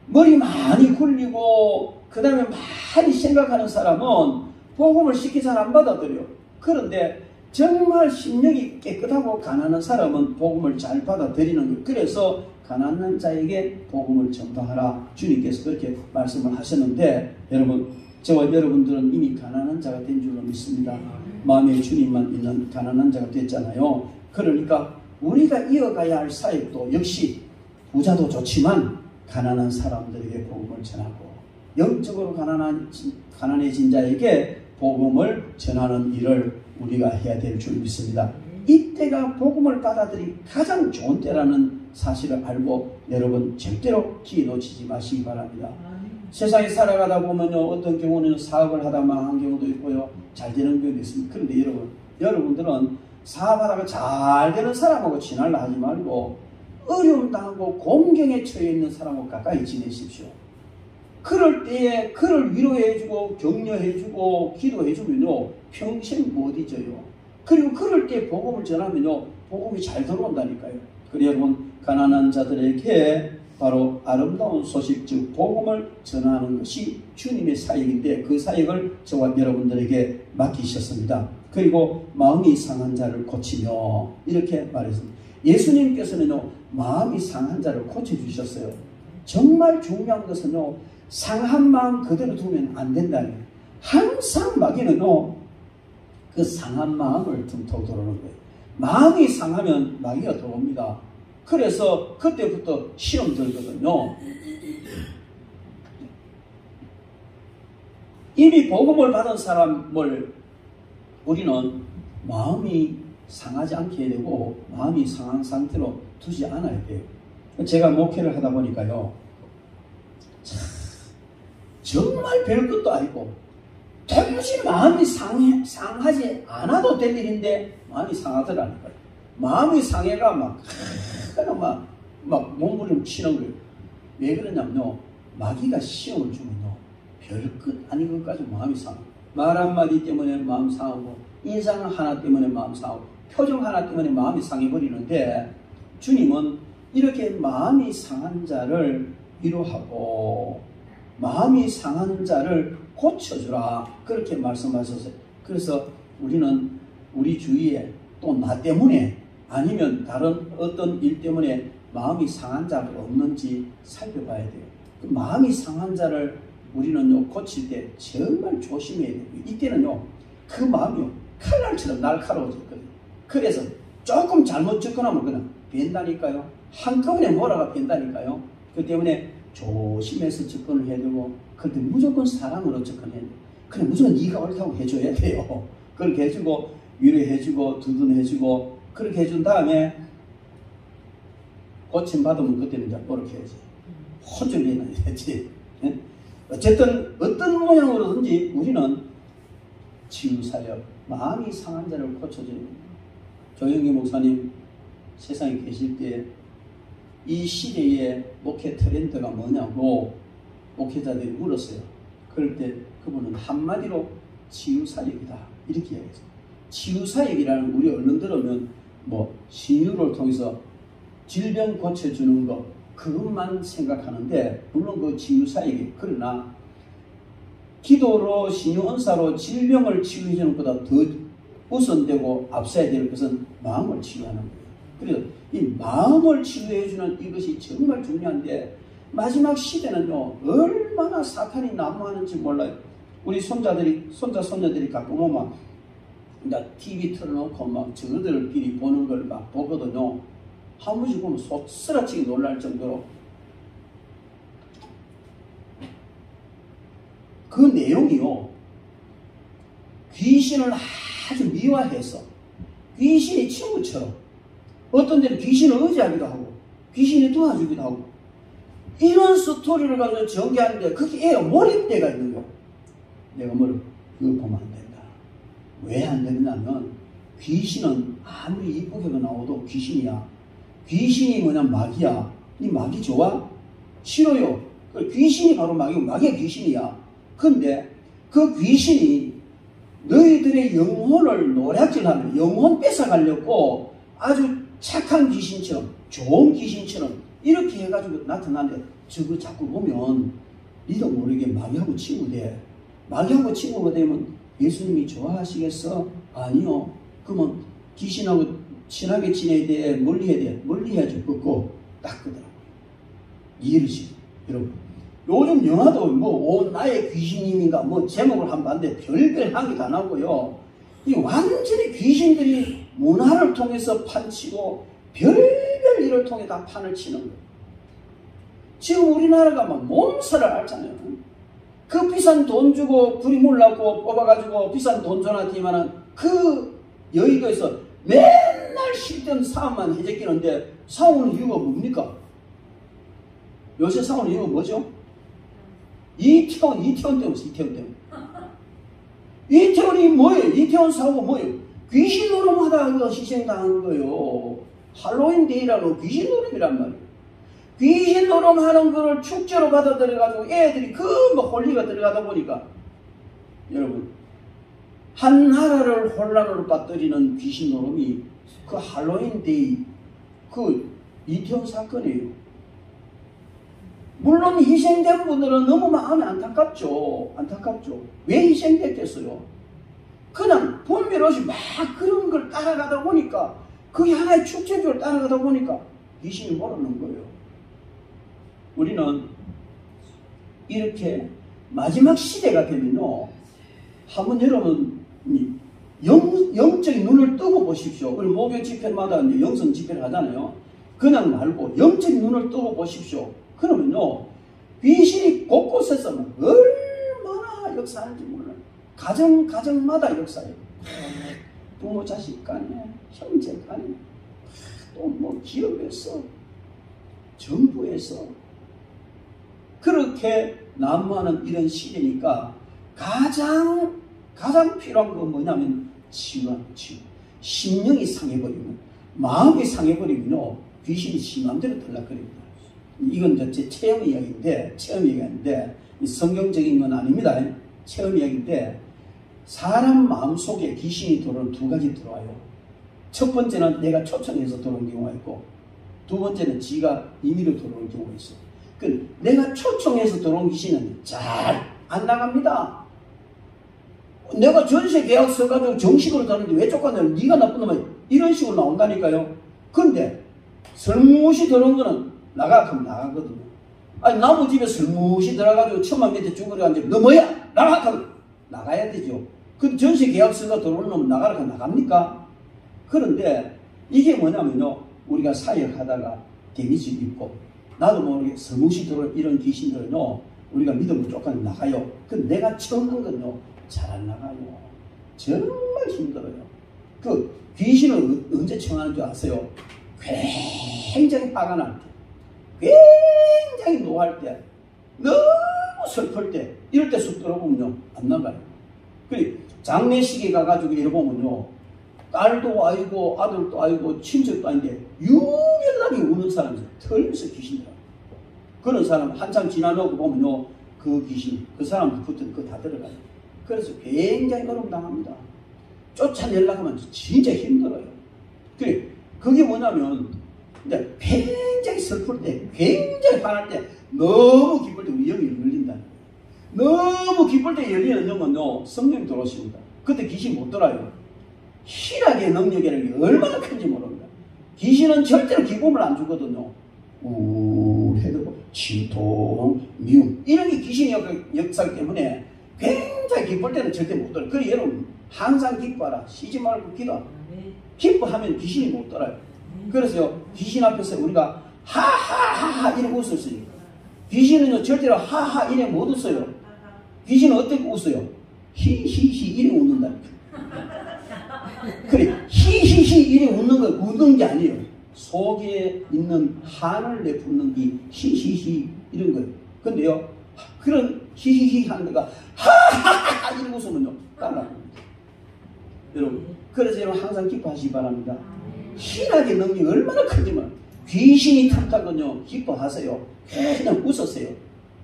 머리 많이 굴리고 그 다음에 많이 생각하는 사람은 복음을 쉽게 잘 안 받아들여요. 그런데 정말 심령이 깨끗하고 가난한 사람은 복음을 잘 받아들이는 거예요. 그래서 가난한 자에게 복음을 전파하라. 주님께서 그렇게 말씀을 하셨는데 여러분 저와 여러분들은 이미 가난한 자가 된 줄로 믿습니다. 마음에 주님만 있는 가난한 자가 됐잖아요. 그러니까 우리가 이어가야 할 사역도 역시 부자도 좋지만 가난한 사람들에게 복음을 전하고 영적으로 가난해진 자에게 복음을 전하는 일을 우리가 해야 될 줄 믿습니다. 이때가 복음을 받아들이 가장 좋은 때라는 사실을 알고 여러분 절대로 기회 놓치지 마시기 바랍니다. 세상에 살아가다 보면요, 어떤 경우는 사업을 하다 망한 경우도 있고요, 잘 되는 경우도 있습니다. 그런데 여러분들은 사업하다가 잘 되는 사람하고 친하려 하지 말고 어려움 당하고 공경에 처해 있는 사람하고 가까이 지내십시오. 그럴 때에 그를 위로해주고 격려해주고 기도해주면요, 평생 못 잊어요. 그리고 그럴 때 복음을 전하면요, 복음이 잘 들어온다니까요. 그래서 여러분, 가난한 자들에게 바로 아름다운 소식, 즉 복음을 전하는 것이 주님의 사역인데 그 사역을 저와 여러분들에게 맡기셨습니다. 그리고 마음이 상한 자를 고치며 이렇게 말했습니다. 예수님께서는요, 마음이 상한 자를 고쳐주셨어요. 정말 중요한 것은요, 상한 마음 그대로 두면 안 된다는 거예요. 항상 마귀는요, 그 상한 마음을 틈타고 들어오는 거예요. 마음이 상하면 마귀가 들어옵니다. 그래서 그때부터 시험 들거든요. 이미 복음을 받은 사람을 우리는 마음이 상하지 않게 되고 마음이 상한 상태로 두지 않아야 돼요. 제가 목회를 하다 보니까요, 정말 별것도 아니고 도무지 마음이 상하지 않아도 될 일인데 마음이 상하더라니까요. 마음이 상해가 막 몸부림치는 거예요. 왜 그러냐면요, 마귀가 시험을 주면요, 별것 아닌 것까지 마음이 상해요. 말 한마디 때문에 마음 상하고 인상 하나 때문에 마음 상하고 표정 하나 때문에 마음이 상해버리는데, 주님은 이렇게 마음이 상한 자를 위로하고 마음이 상한 자를 고쳐주라, 그렇게 말씀하셨어요. 그래서 우리는 우리 주위에 또 나 때문에 아니면 다른 어떤 일 때문에 마음이 상한 자가 없는지 살펴봐야 돼요. 그 마음이 상한 자를 우리는요, 고칠 때 정말 조심해야 돼요. 이때는요, 그 마음이요, 칼날처럼 날카로워졌거든요. 그래서 조금 잘못 접근하면 그냥 벤다니까요. 한꺼번에 몰아가 벤다니까요. 그 때문에 조심해서 접근을 해야 되고, 그런데 무조건 사랑으로 접근해야 돼요. 그래, 무조건 네가 옳다고 해줘야 돼요. 그렇게 해주고 위로해주고 두둔해주고 그렇게 해준 다음에 고침받으면 그때는 이제 그렇게 해야지. 호전이 해야지. 어쨌든 어떤 모양으로든지 우리는 치유사역, 마음이 상한 자를 고쳐주는 겁니다. 조영기 목사님 세상에 계실 때 이 시대의 목회 트렌드가 뭐냐고 목회자들이 물었어요. 그럴 때 그분은 한마디로 치유사역이다, 이렇게 이야기했어요. 치유사역이라는 우리 얼른 들으면 뭐 신유를 통해서 질병 고쳐주는 것, 그것만 생각하는데, 물론 그 치유사역이, 그러나 기도로 신유 은사로 질병을 치유해주는 것보다 더 우선되고 앞서야 될 것은 마음을 치유하는 거예요. 그래서 이 마음을 치유해주는 이것이 정말 중요한데, 마지막 시대는요, 얼마나 사탄이 난무하는지 몰라요. 우리 손자들이 가끔 오면 TV 틀어놓고 막 저들끼리 보는 걸 막 보거든요. 한 번씩 보면 속 쓰러지게 놀랄 정도로. 그 내용이요, 귀신을 아주 미화해서 귀신의 친구처럼, 어떤 데는 귀신을 의지하기도 하고 귀신이 도와주기도 하고, 이런 스토리를 가지고 전개하는데 그게 애가 몰입대가 있는 거예요. 내가 그거 보면 안 된다. 왜 안 되느냐면, 귀신은 아무리 이쁘게 나와도 귀신이야. 귀신이 뭐냐, 마귀야. 이 마귀 좋아? 싫어요. 귀신이 바로 마귀고 마귀가 귀신이야. 근데 그 귀신이 너희들의 영혼을 노략질하는, 영혼 뺏어가려고 아주 착한 귀신처럼, 좋은 귀신처럼 이렇게 해가지고 나타나는데, 저거 자꾸 보면 니도 모르게 마귀하고 친구 돼. 마귀하고 친구가 되면 예수님이 좋아하시겠어? 아니요. 그러면 귀신하고 친하게 지내야 돼? 멀리 해야 돼? 멀리 해야지. 끄고 딱 끄더라고요. 이해르시 여러분, 요즘 영화도 뭐 나의 귀신님인가 뭐 제목을 한번 봤는데 별별 항이 다 나오고요. 이 완전히 귀신들이 문화를 통해서 판치고 별별 일을 통해 다 판을 치는 거예요. 지금 우리나라가 막 몸살을 앓잖아요. 그 비싼 돈 주고 불이 몰라고 뽑아가지고 비싼 돈 줘놨지만은 그 여의도에서 맨날 실전 싸움만 해제끼는데 싸우는 이유가 뭡니까? 요새 싸우는 이유가 뭐죠? 이태원 때문에 이태원이 뭐예요? 이태원 사고가 뭐예요? 귀신 노름하다가 희생당한 거예요. 할로윈 데이라고 귀신 노름이란 말이에요. 귀신 노름하는 거를 축제로 받아들여가지고 애들이 뭐 홀리가 들어가다 보니까 여러분 한 나라를 혼란으로 빠뜨리는 귀신 노름이 그 할로윈 데이 그 이태원 사건이에요. 물론 희생된 분들은 너무 마음이 안타깝죠. 왜 희생됐겠어요? 그냥 분별 없이 막 그런 걸 따라가다 보니까 그게 하나의 축제를 따라가다 보니까 귀신이 몰아넣은 거예요. 우리는 이렇게 마지막 시대가 되면요, 한번 여러분 영적인 눈을 뜨고 보십시오. 우리 목요 집회마다 이제 영성 집회를 하잖아요. 그냥 말고 영적인 눈을 뜨고 보십시오. 그러면요, 귀신이 곳곳에서 얼마나 역사하는지 몰라요. 가정마다 역사해요. 부모 자식 간에, 형제 간에, 또 뭐 기업에서, 정부에서 그렇게 난무하는 이런 시대니까 가장 필요한 건 뭐냐면 치유하는 치유. 심령이 상해버리면, 마음이 상해버리면요, 귀신이 지 마음대로 들락거립니다. 이건 제 체험 이야기인데 성경적인 건 아닙니다. 체험 이야기인데, 사람 마음속에 귀신이 들어오는 두 가지 들어와요. 첫 번째는 내가 초청해서 들어오는 경우가 있고, 두 번째는 지가 임의로 들어오는 경우가 있어. 그 내가 초청해서 들어온 귀신은 잘 안 나갑니다. 내가 전세 계약 써가지고 정식으로 다는데 왜 쫓아내는 네가 나쁜 놈아, 이런 식으로 나온다니까요. 근데 설무시 들어온 거는 나가면 나가거든요. 아니 나무 집에 설무시 들어가지고 천만 밑에 죽으려 앉으면 너 뭐야? 나가면 나가야 되죠. 그 전세 계약서가 들어오는 놈은 나가라 하면 나갑니까? 그런데 이게 뭐냐면요, 우리가 사역하다가 데미지 입고 나도 모르게 설무시 들어올 이런 귀신들은요, 우리가 믿음을 쫓아내 나가요. 근데 내가 처음 한 건요, 잘 안 나가요. 정말 힘들어요. 그 귀신을 언제 청하는 줄 아세요? 굉장히 화가 날 때, 굉장히 노할 때, 너무 슬플 때, 이럴 때 쑥 들어보면요, 안 나가요. 그리고 장례식에 가가지고 이러 보면요, 딸도 아이고 아들도 아이고 친척도 아닌데 유별나게 우는 사람이 털면서 귀신 들어요. 그런 사람 한참 지나놓고 보면요, 그 귀신, 그 사람부터 그거 다 들어가요. 그래서 굉장히 어려움당합니다. 쫓아내려고 하면 진짜 힘들어요. 그게 뭐냐면, 근데 굉장히 슬플 때, 굉장히 화날 때, 너무 기쁠 때 우리 영이 열린다. 너무 기쁠 때 열리는 영은요, 성령이 들어오십니다. 그때 귀신 못 들어요. 희락의 능력이라는 게 얼마나 큰지 모릅니다. 귀신은 절대로 기쁨을 안 주거든요. 해도 진통, 미움, 이런 게 귀신의 역사 때문에 굉장히 기쁠 때는 절대 못 들어요. 그래서 여러분 항상 기뻐하라. 쉬지 말고 기도하라. 기뻐하면 귀신이 못 들어요. 그래서요, 귀신 앞에서 우리가 하하하하 이렇게 웃었어요. 귀신은요, 절대로 하하 이래 못 웃어요. 귀신은 어떻게 웃어요? 히히히 이래 웃는다니까. 그래, 히히히 이래 웃는 게 아니에요. 속에 있는 한을 내뿜는 게 히히히 이런 거예요. 근데요, 그런 히히히 하는 데가 하하하 이러고 웃으면요, 따라합니다. 여러분, 그래서 여러분 항상 기뻐하시기 바랍니다. 희락의 능력이 얼마나 큰지만 귀신이 탐탁은요, 기뻐하세요. 그냥 웃으세요.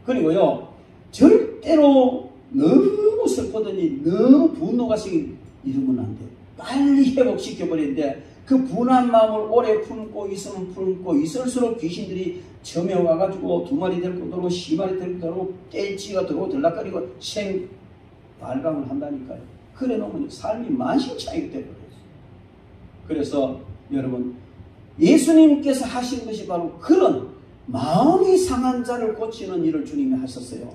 그리고요, 절대로 너무 슬프더니 너무 분노가 생기면 이러면 안 돼요. 빨리 회복시켜버리는데 그 분한 마음을 오래 품고 있을수록 귀신들이 점에 와가지고 2마리 데리고 들어오고 10마리 데리고 들어오고 떼지가 들어오고 들락거리고 발광을 한다니까요. 그래 놓으면 삶이 만신창이가 되어버려요. 그래서 여러분, 예수님께서 하신 것이 바로 그런 마음이 상한 자를 고치는 일을 주님이 하셨어요.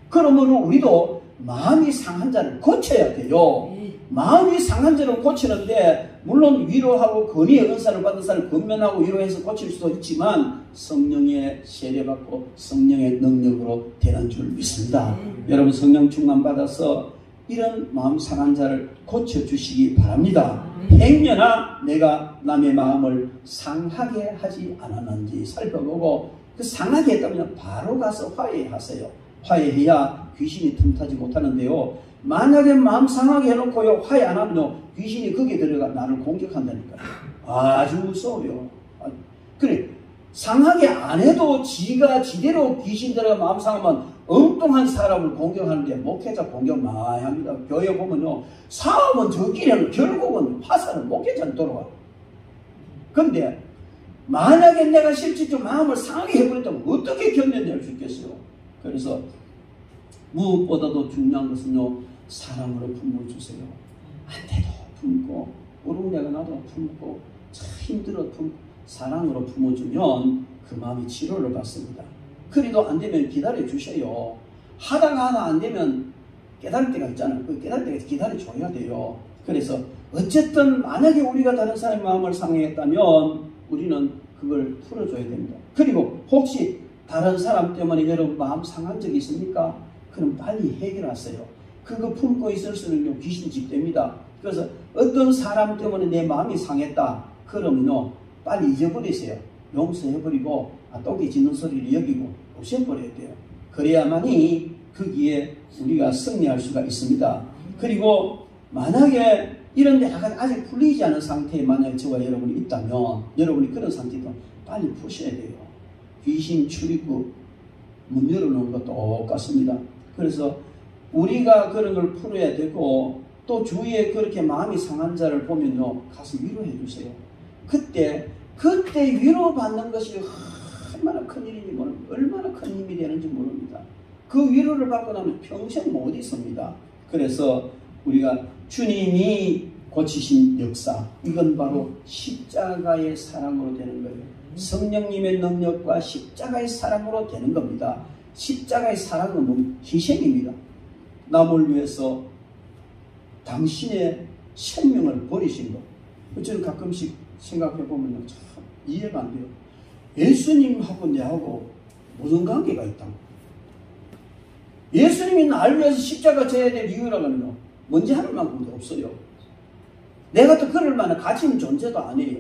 그러므로 우리도 마음이 상한 자를 고쳐야 돼요. 마음이 상한 자를 고치는데 물론 위로하고 건의의 은사를 받은 사람을 건면하고 위로해서 고칠 수도 있지만 성령의 세례받고 성령의 능력으로 되는 줄 믿습니다. 여러분 성령 충만 받아서 이런 마음 상한 자를 고쳐주시기 바랍니다. 행여나 내가 남의 마음을 상하게 하지 않았는지 살펴보고 그 상하게 했다면 바로 가서 화해하세요. 화해해야 귀신이 틈타지 못하는데요. 만약에 마음 상하게 해놓고요 화해 안 하면 귀신이 거기에 들어가 나를 공격한다니까요. 아주 무서워요. 그래 상하게 안 해도 지가 지대로 귀신 들어가 마음 상하면 엉뚱한 사람을 공격하는데 목회자 공격 많이 합니다. 교회 보면요 사업은 저끼리는 결국은 화살은 목회자는 돌아와요. 근데 만약에 내가 실질적으로 마음을 상하게 해버렸다면 어떻게 견뎌낼 수 있겠어요? 그래서 무엇보다도 중요한 것은요 사랑으로 품어주세요. 안 돼도 품고 우롱내가 나도 품고 참 힘들어 품고 사랑으로 품어주면 그 마음이 치료를 받습니다. 그래도 안 되면 기다려 주셔요. 하다가 하나 안 되면 깨달을 때가 있잖아요. 그 깨달을 때가 기다려 줘야 돼요. 그래서 어쨌든 만약에 우리가 다른 사람의 마음을 상해했다면 우리는 그걸 풀어줘야 됩니다. 그리고 혹시 다른 사람 때문에 여러분 마음 상한 적이 있습니까? 그럼 빨리 해결하세요. 그거 품고 있을수록 귀신 집됩니다. 그래서 어떤 사람 때문에 내 마음이 상했다. 그러면요 빨리 잊어버리세요. 용서해버리고 똥개 짖는 소리를 여기고 없애버려야 돼요. 그래야만이 거기에 우리가 승리할 수가 있습니다. 그리고 만약에 이런데 약간 아직 풀리지 않은 상태에 만약에 저와 여러분이 있다면 여러분이 그런 상태도 빨리 푸셔야 돼요. 귀신 출입구 문 열어놓은 것도 똑같습니다. 그래서 우리가 그런 걸 풀어야 되고 또 주위에 그렇게 마음이 상한 자를 보면요 가서 위로해 주세요. 그때 위로받는 것이 얼마나 큰 일인지 모릅니다. 얼마나 큰 힘이 되는지 모릅니다. 그 위로를 받고 나면 평생 못 있습니다. 그래서 우리가 주님이 고치신 역사 이건 바로 십자가의 사랑으로 되는 거예요. 성령님의 능력과 십자가의 사랑으로 되는 겁니다. 십자가의 사랑은 희생입니다. 남을 위해서 당신의 생명을 버리신 것. 저는 가끔씩 생각해 보면 참 이해가 안 돼요. 예수님하고 내하고 무슨 관계가 있다고? 예수님이 나를 위해서 십자가 져야 될 이유라고 하면요 뭔지 하는 만큼도 없어요. 내가 또 그럴 만한 가치 있는 존재도 아니에요.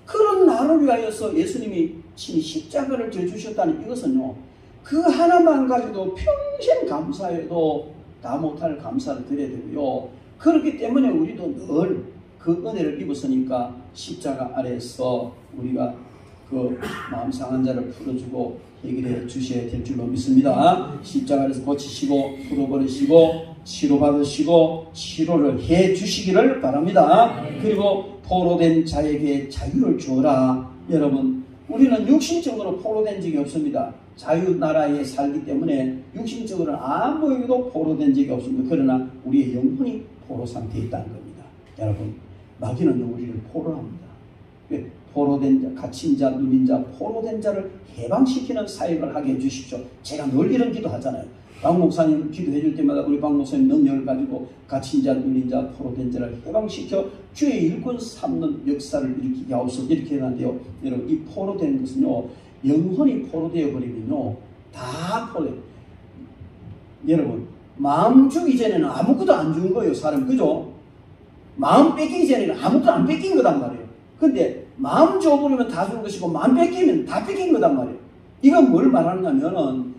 그런 나를 위하여서 예수님이 친히 십자가를 져주셨다는 이것은요 그 하나만 가지고 평생 감사해도 다 못할 감사를 드려야 되고요. 그렇기 때문에 우리도 늘 그 은혜를 입었으니까 십자가 아래에서 우리가 그 마음 상한 자를 풀어주고 해결해 주셔야 될 줄로 믿습니다. 십자가 아래에서 고치시고 풀어버리시고 치료받으시고 치료를 해 주시기를 바랍니다. 그리고 포로된 자에게 자유를 주어라. 여러분 우리는 육신적으로 포로된 적이 없습니다. 자유나라에 살기 때문에 육신적으로는 아무에게도 포로된 적이 없습니다. 그러나 우리의 영혼이 포로 상태에 있다는 겁니다. 여러분 마귀는 우리를 포로합니다. 포로된 자, 갇힌 자, 눌린 자, 포로된 자를 해방시키는 사역을 하게 해주십시오. 제가 늘 이런 기도하잖아요. 박 목사님 기도해 줄 때마다 우리 박 목사님 능력을 가지고 갇힌 자, 눌린 자, 포로된 자를 해방시켜 주의 일꾼 삼는 역사를 일으키게 하옵소서. 이렇게 해놨는데요. 여러분 이 포로된 것은요 영혼이 포로되어 버리면요 다 포로돼요. 여러분 마음 주기 전에는 아무것도 안 준 거예요. 사람 그죠? 마음 뺏기기 전에는 아무것도 안 뺏긴 거단 말이에요. 근데 마음 줘버리면 다 준 것이고 마음 뺏기면 다 뺏긴 거단 말이에요. 이건 뭘 말하냐면은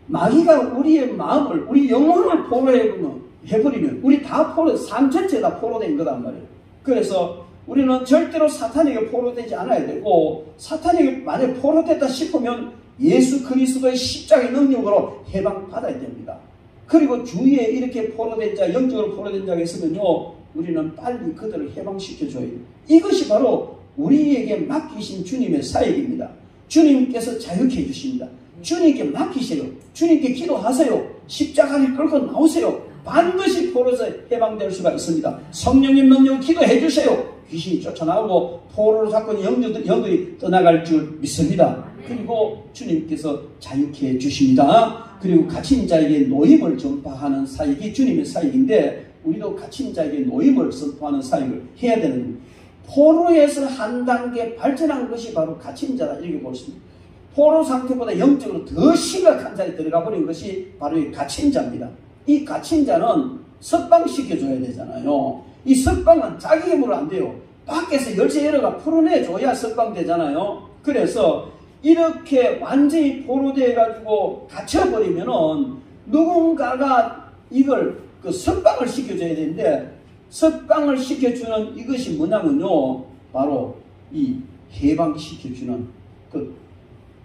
마귀가 우리의 마음을 우리 영혼을 포로해버리면 우리 다 포로 삶 전체 다 포로된 거단 말이에요. 그래서 우리는 절대로 사탄에게 포로되지 않아야 되고 사탄에게 만약 포로됐다 싶으면 예수 그리스도의 십자가의 능력으로 해방받아야 됩니다. 그리고 주위에 이렇게 포로된 자 영적으로 포로된 자가 있으면요 우리는 빨리 그들을 해방시켜줘야 돼요. 이것이 바로 우리에게 맡기신 주님의 사역입니다. 주님께서 자유케 해주십니다. 주님께 맡기세요. 주님께 기도하세요. 십자가를 끌고 나오세요. 반드시 포로에서 해방될 수가 있습니다. 성령님 능력을 기도해 주세요. 귀신이 쫓아나오고 포로로 잡고 있는 영들이 떠나갈 줄 믿습니다. 그리고 주님께서 자유케 해주십니다. 그리고 갇힌 자에게 노임을 전파하는 사역이 주님의 사역인데 우리도 갇힌 자에게 노임을 선포하는 사역을 해야 되는 겁니다. 포로에서 한 단계 발전한 것이 바로 갇힌 자다 이렇게 볼 수 있습니다. 포로 상태보다 영적으로 더 심각한 자리에 들어가 버린 것이 바로 이 갇힌 자입니다. 이 갇힌 자는 석방시켜줘야 되잖아요. 이 석방은 자기 힘으로 안 돼요. 밖에서 열쇠 열어가 풀어내줘야 석방되잖아요. 그래서 이렇게 완전히 포로되어가지고 갇혀버리면은 누군가가 이걸 석방을 시켜줘야 되는데, 석방을 시켜주는 이것이 뭐냐면요, 바로 이 해방시켜주는 그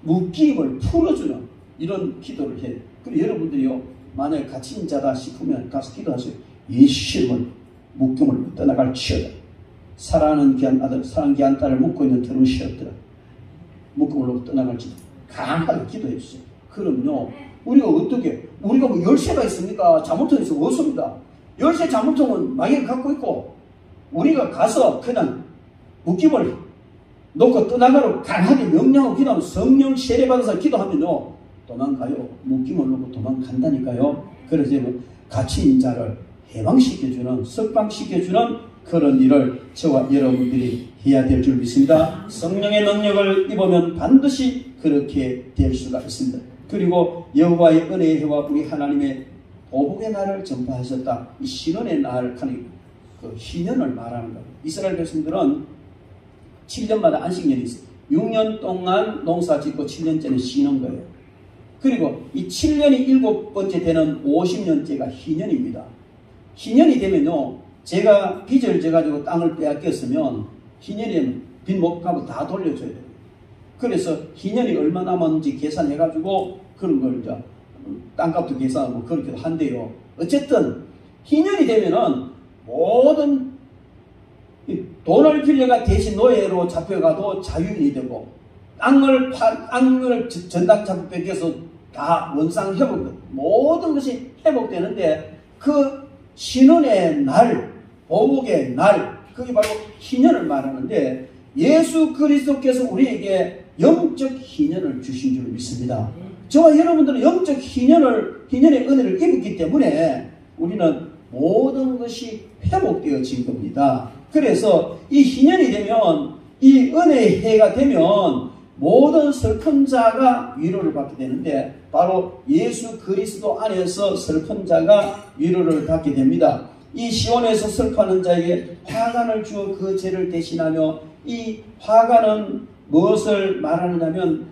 묶임을 풀어주는 이런 기도를 해요. 그리고 여러분들이요, 만약에 갇힌 자다 싶으면 가서 기도하세요. 예수 이름으로 묶임을 떠나갈 치어다. 사랑하는 귀한 아들, 사랑하는 귀한 딸을 묶고 있는 들으시었더라. 묶음으로 떠나갈지도 강하게 기도해 주세요. 그럼요, 우리가 어떻게, 우리가 뭐 열쇠가 있습니까? 자물통이 있어 없습니다. 열쇠 자물통은 마귀가 갖고 있고, 우리가 가서 그냥 묶임을 놓고 떠나가로 강하게 명령하고 기도하면, 성령 세례받아서 기도하면요 도망가요. 묶임을 놓고 도망간다니까요. 그래서 갇힌 자를 해방시켜주는, 석방시켜주는 그런 일을 저와 여러분들이 해야 될 줄 믿습니다. 성령의 능력을 입으면 반드시 그렇게 될 수가 있습니다. 그리고 여호와의 은혜의 해와 우리 하나님의 보복의 날을 전파하셨다. 이 신원의 날, 그 희년을 말하는 거예요. 이스라엘 백성들은 7년마다 안식년이 있어요. 6년 동안 농사 짓고 7년째는 쉬는 거예요. 그리고 이 7년이 7번째 되는 50년째가 희년입니다. 희년이 되면요, 제가 빚을 져가지고 땅을 빼앗겼으면 희년에는 빚 못 갚고 다 돌려줘야 돼요. 그래서 희년이 얼마 남았는지 계산해가지고 그런 걸 이제 땅값도 계산하고 그렇게도 한대요. 어쨌든 희년이 되면은 모든 돈을 빌려가 대신 노예로 잡혀가도 자유인이 되고, 땅을 전당 잡혀 뺏겨서 다 원상 회복, 모든 것이 회복되는데, 그 신원의 날, 보복의 날, 그게 바로 희년을 말하는데, 예수 그리스도께서 우리에게 영적 희년을 주신 줄 믿습니다. 저와 여러분들은 영적 희년의 은혜를 입었기 때문에 우리는 모든 것이 회복되어진 겁니다. 그래서 이 희년이 되면, 이 은혜의 해가 되면 모든 슬픈 자가 위로를 받게 되는데, 바로 예수 그리스도 안에서 슬픈 자가 위로를 받게 됩니다. 이 시온에서 슬퍼하는 자에게 화관을 주어 그 죄를 대신하며, 이 화관은 무엇을 말하느냐면,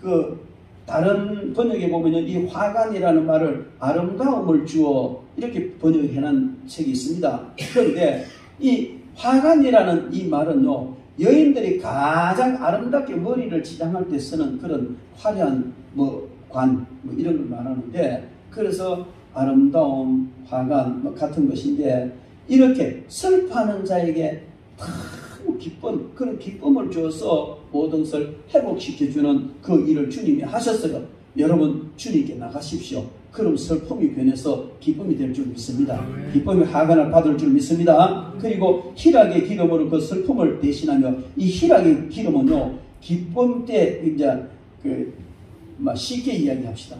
그 다른 번역에 보면 이 화관이라는 말을 아름다움을 주어 이렇게 번역해놓은 책이 있습니다. 그런데 이 화관이라는 이 말은요, 여인들이 가장 아름답게 머리를 치장할 때 쓰는 그런 화려한 관 이런 걸 말하는데, 그래서 아름다움, 화관 같은 것인데, 이렇게 슬퍼하는 자에게 큰 기쁨, 그런 기쁨을 주어서 모든 것을 회복시켜주는 그 일을 주님이 하셨어요. 여러분, 주님께 나가십시오. 그럼 슬픔이 변해서 기쁨이 될 줄 믿습니다. 기쁨이 하관을 받을 줄 믿습니다. 그리고 희락의 기름으로 그 슬픔을 대신하며, 이 희락의 기름은요, 기쁨 때 이제 쉽게 이야기합시다.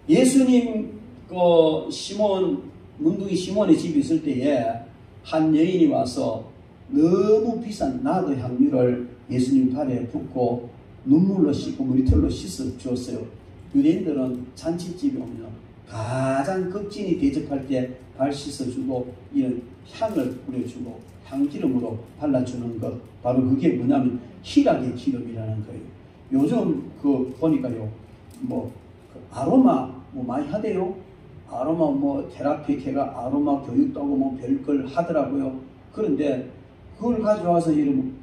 예수님 문둥이 시몬의 집에 있을 때에 한 여인이 와서 너무 비싼 나드 향유를 예수님 발에 붓고 눈물로 씻고 머리털로 씻어 주었어요. 유대인들은 잔치집에 오면 가장 극진히 대접할 때 발 씻어주고 이런 향을 뿌려주고 향기름으로 발라주는 것, 바로 그게 뭐냐면 희락의 기름이라는 거예요. 요즘 보니까요, 아로마 많이 하대요. 아로마 테라피 걔가 아로마 교육도 하고 별걸 하더라고요. 그런데 그걸 가져와서 이런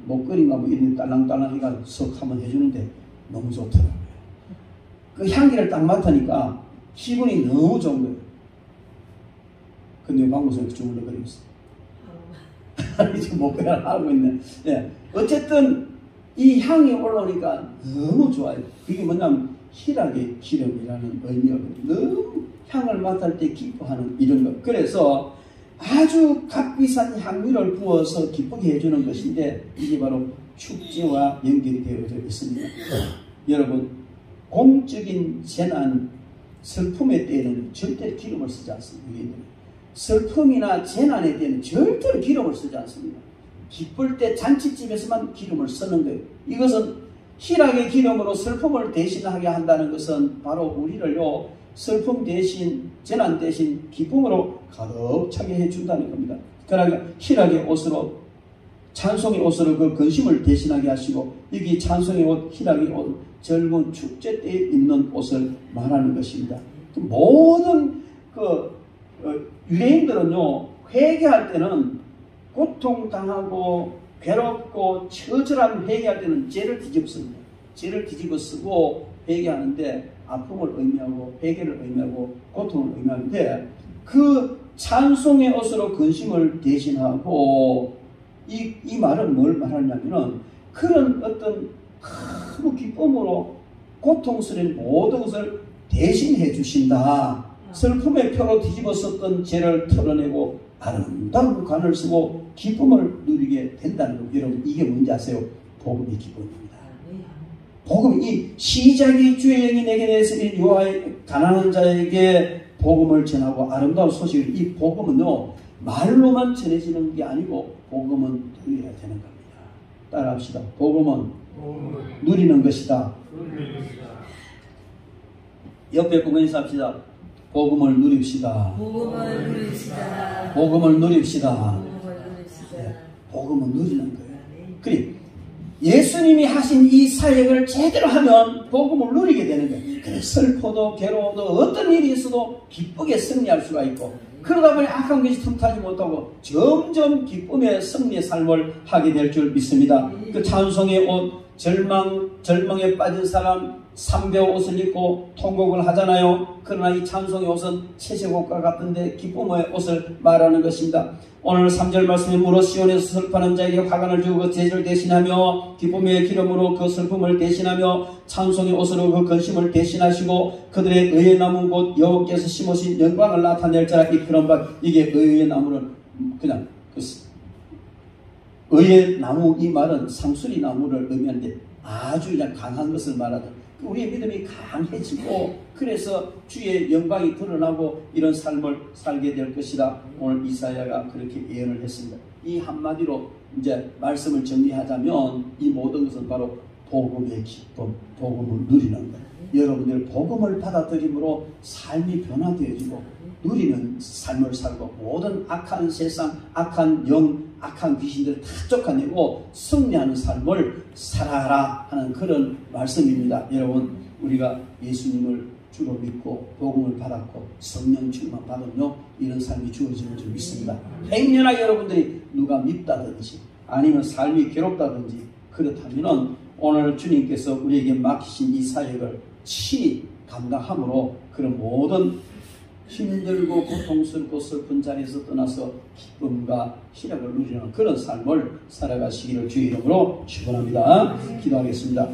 목걸이인가 이런 딸랑딸랑 해가 석 한번 해주는데 너무 좋더라고요. 그 향기를 딱 맡으니까 기분이 너무 좋은 거예요. 근데 방구석에서 주물러거리고 있어요. 지금 목걸이를 하고 있네. 네. 어쨌든 이 향이 올라오니까 너무 좋아요. 그게 뭐냐면 희락의 기름이라는 의미거든요. 너무 향을 맡을 때 기뻐하는 이런 것. 그래서 아주 값비싼 향유를 부어서 기쁘게 해주는 것인데, 이게 바로 축제와 연결이 되어져 있습니다. 여러분, 공적인 재난, 슬픔의 때에는 절대로 기름을 쓰지 않습니다. 슬픔이나 재난의 때는 절대로 기름을 쓰지 않습니다. 기쁠 때 잔치집에서만 기름을 쓰는 거예요. 이것은 희락의 기름으로 슬픔을 대신하게 한다는 것은 바로 우리를요, 슬픔 대신, 재난 대신 기쁨으로 가득 차게 해준다는 겁니다. 그러니까 희락의 옷으로 찬송의 옷으로 그 근심을 대신하게 하시고 여기 찬송의 옷, 희락의 옷, 젊은 축제 때에 입는 옷을 말하는 것입니다. 그 모든 유대인들은요 회개할 때는 고통당하고 괴롭고 처절한 회개할 때는 죄를 뒤집어 씁니다. 죄를 뒤집어 쓰고 회개하는데 아픔을 의미하고 회개를 의미하고 고통을 의미하는데 그 찬송의 옷으로 근심을 대신하고 이 말은 뭘 말하냐면은 그런 어떤 큰 기쁨으로 고통스러운 모든 것을 대신해 주신다. 슬픔의 표로 뒤집어 썼던 죄를 털어내고 아름다운 간을 쓰고 기쁨을 누리게 된다는 것. 여러분 이게 뭔지 아세요? 복음의 기쁨입니다. 복음, 이 시작이 주의 영이 내게 내세린 요하의 가난한 자에게 복음을 전하고 아름다운 소식을, 이 복음은요 말로만 전해지는 게 아니고 복음은 누려야 되는 겁니다. 따라합시다. 복음은 누리는 것이다. 옆에 보면서 합시다. 복음을 누립시다. 복음을 누립시다. 복음을 누립시다. 복음을 누립시다. 네, 복음은 누리는 거예요. 그래, 예수님이 하신 이 사역을 제대로 하면 복음을 누리게 되는 거예요. 그래, 슬퍼도 괴로워도 어떤 일이 있어도 기쁘게 승리할 수가 있고, 그러다 보니 악한 것이 틈타지 못하고 점점 기쁨의 승리의 삶을 하게 될 줄 믿습니다. 그 찬송의 옷, 절망에 빠진 사람 삼배 옷을 입고 통곡을 하잖아요. 그러나 이 찬송의 옷은 채색옷과 같은데 기쁨의 옷을 말하는 것입니다. 오늘 3절 말씀에 무릇 시온에서 슬퍼하는 자에게 화관을 주고 그 죄를 대신하며 기쁨의 기름으로 그 슬픔을 대신하며 찬송의 옷으로 그 근심을 대신하시고 그들의 의의 나무 곧 여호와께서 심으신 영광을 나타낼 자라. 이 그런 바, 이게 의의 나무는 그냥 의의 나무, 이 말은 상수리 나무를 의미하는데 아주 그냥 강한 것을 말하죠. 우리의 믿음이 강해지고 그래서 주의 영광이 드러나고 이런 삶을 살게 될 것이다. 오늘 이사야가 그렇게 예언을 했습니다. 이 한마디로 이제 말씀을 정리하자면 이 모든 것은 바로 복음의 기쁨, 복음을 누리는 거예요. 여러분들 복음을 받아들임으로 삶이 변화되어지고 누리는 삶을 살고 모든 악한 세상, 악한 영, 악한 귀신들을 다 쫓아내고 승리하는 삶을 살아라 하는 그런 말씀입니다. 여러분, 우리가 예수님을 주로 믿고 복음을 받았고 성령 충만 받으며 이런 삶이 주어지는 줄 믿습니다. 행여나 여러분들이 누가 밉다든지 아니면 삶이 괴롭다든지 그렇다면 오늘 주님께서 우리에게 맡기신 이 사역을 친히 감당함으로 그런 모든 힘들고 고통스럽고 슬픈 자리에서 떠나서 기쁨과 희락을 누리는 그런 삶을 살아가시기를 주의 이름으로 축원합니다. 기도하겠습니다.